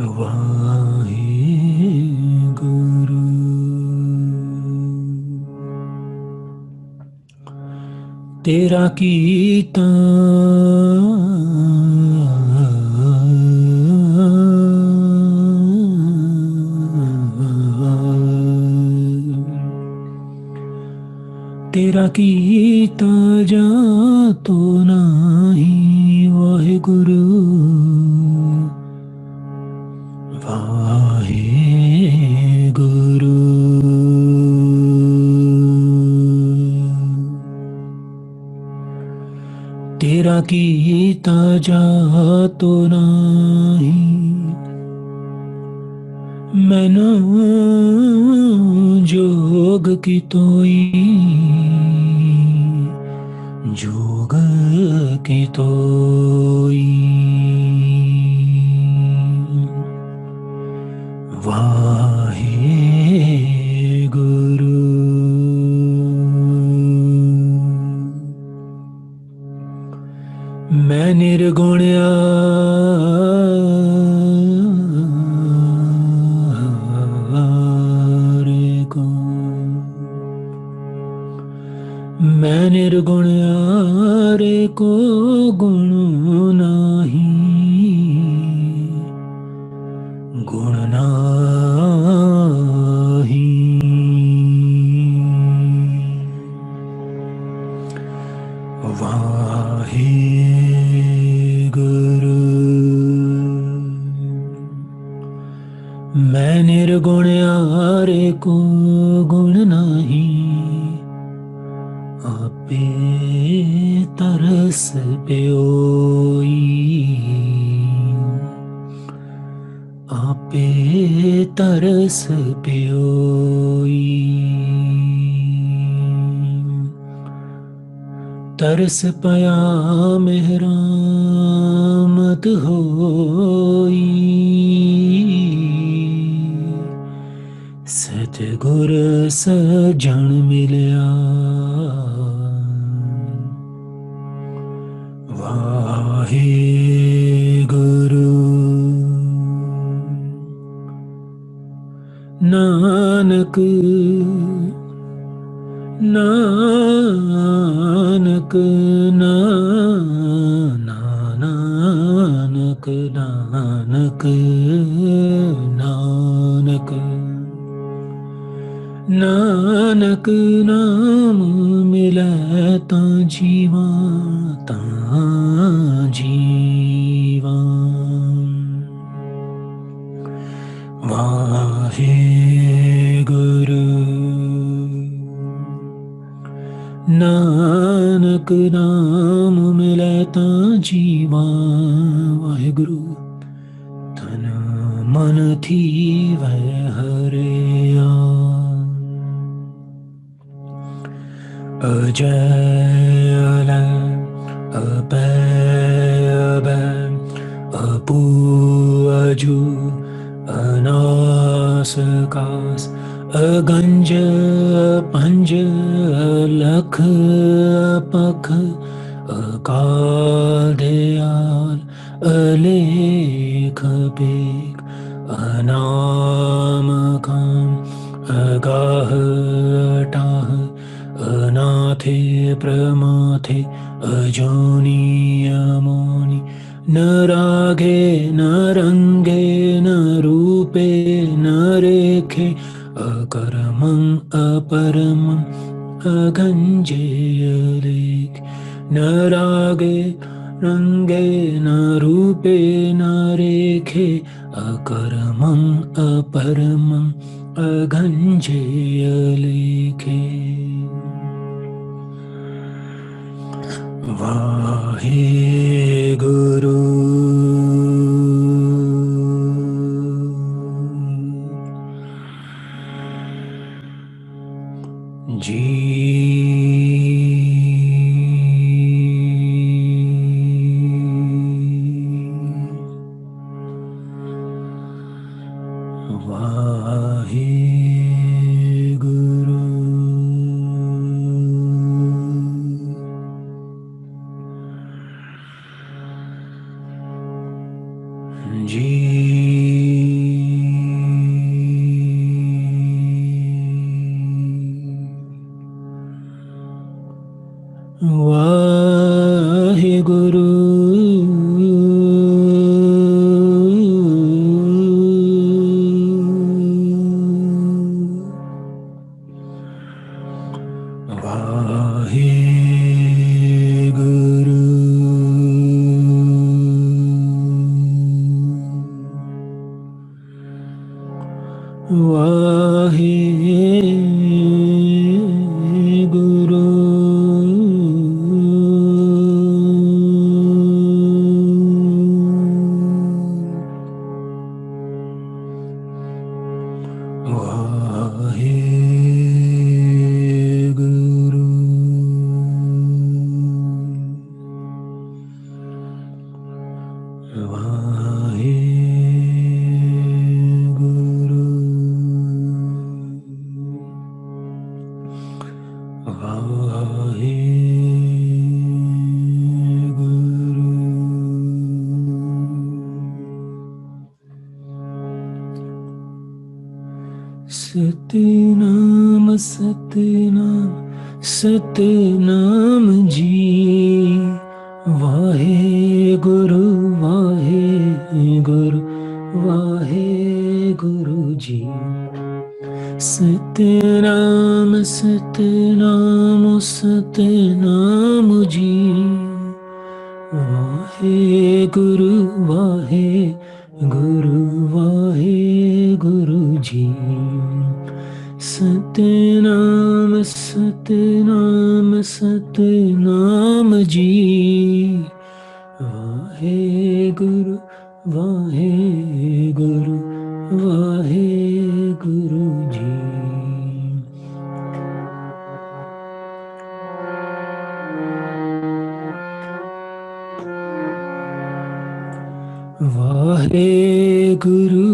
Waheguru. तेरा कीता तेरा कीता जातो नाही वाहेगुरु वाहेगुरु। तेरा कीता जातो नाही मैनू जोग की तोई जोग की तोई। वाहेगुरु। मैं निर्गुणया मैं निर्गुण यारे को गुण नाही गुण नाही। वाहेगुरु। मैं निर्गुण यारे को गुण नाही आपे तरस प्योई आपे तरस प्योई। तरस पया मेहरामत होई सतगुर सजन मिलया। वाहेगुरु। नानक नानक नानक नानक नानक नानक नाम मिलै तां जीवा तां जीवा। वाहेगुरु। नानक नाम मिलै तां जीवा वाहेगुरु। तन मन थीवै हरिया अजय अलय अभय अभय अपू अजू अनासकास अगंज पंज अलख पख अकाल दयाल अलेख बेख अनाम काम अगाह अटाह अनाथे प्रमाथे अजोनी अमोनी न रागे न रंगे न रूपे न रेखे अकर्मं अपरमं अगंजेयलेख। न रागे रंगे न रूपे न रेखे अकर्मं अपरमं अगंजेयलेखे। वाहेगुरु। जी वाहेगुरु। जी वाहेगुरु वाहेगुरु वाहेगुरु वाहेगुरु वाहेगुरु सतनाम सतनाम सतनाम जी वाहेगुरु वाहेगुरु वाहेगुरु जी सतनाम सतनाम सतनाम जी वाहेगुरु वाहेगुरु वाहेगुरु जी सतनाम सतनाम सतनाम जी वाहेगुरु वाहेगुरु वाहेगुरु जी वाहेगुरु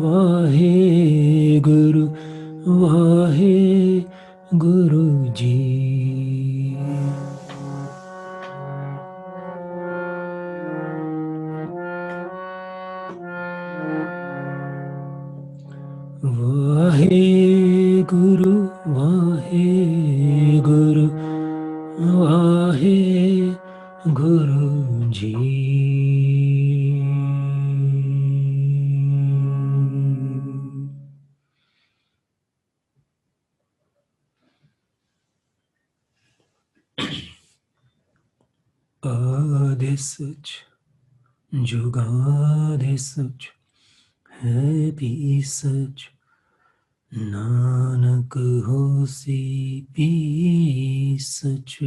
वाहेगुरु वाहेगुरु जी वाहेगुरु वाहेगुरु वाहेगुरु जी आदि सच जुगादि सच है भी सच नानक होसी भी सच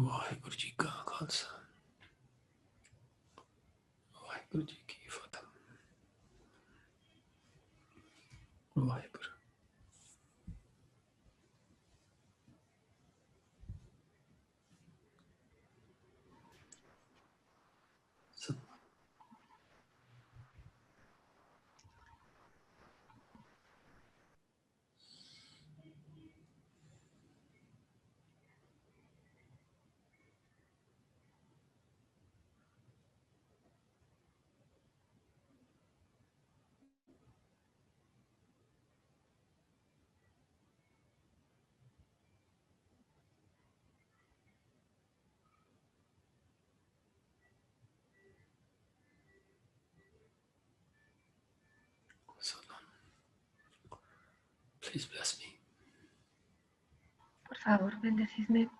वाहिगुरु जी का खालसा वाहिगुरु जी की फतेह Waheguru Please bless me. Por favor, bendecidme.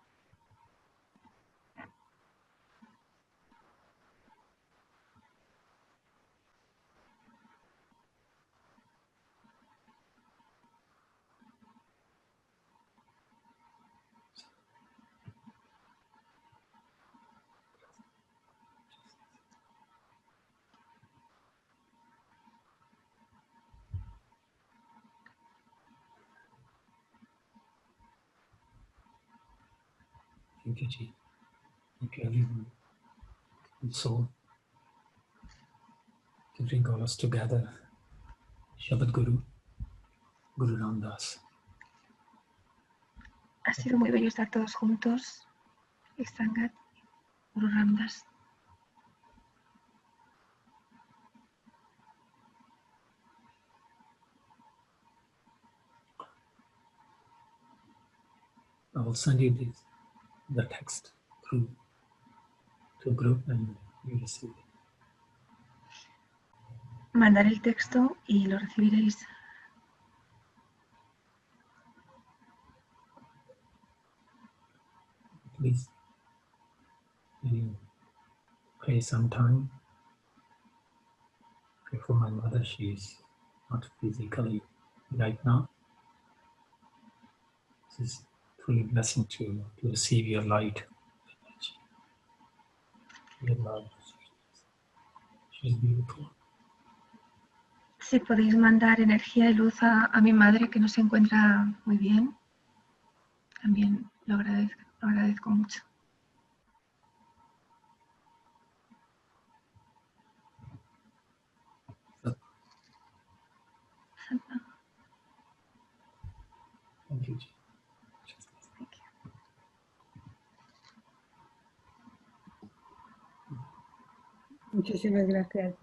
Thank you, Ji. Thank you, everyone. And so, to bring all us together, Shabad Guru, Guru Ramdas. Ha sido muy bello estar todos juntos. Y Sangat, Guru Ramdas. I will send you the text through to group and you receive it. Mandaré el texto y lo recibiréis. Please, can you pray some time? Pray for my mother. She is not physically right now. This is truly a blessing to receive your light, your love. She's beautiful. Si podéis mandar energía y luz a mi madre que no se encuentra muy bien, también lo agradezco mucho. Santa. Thank you. Thank you. Muchísimas gracias.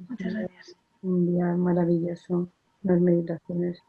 Muchas gracias. Un día maravilloso, las meditaciones.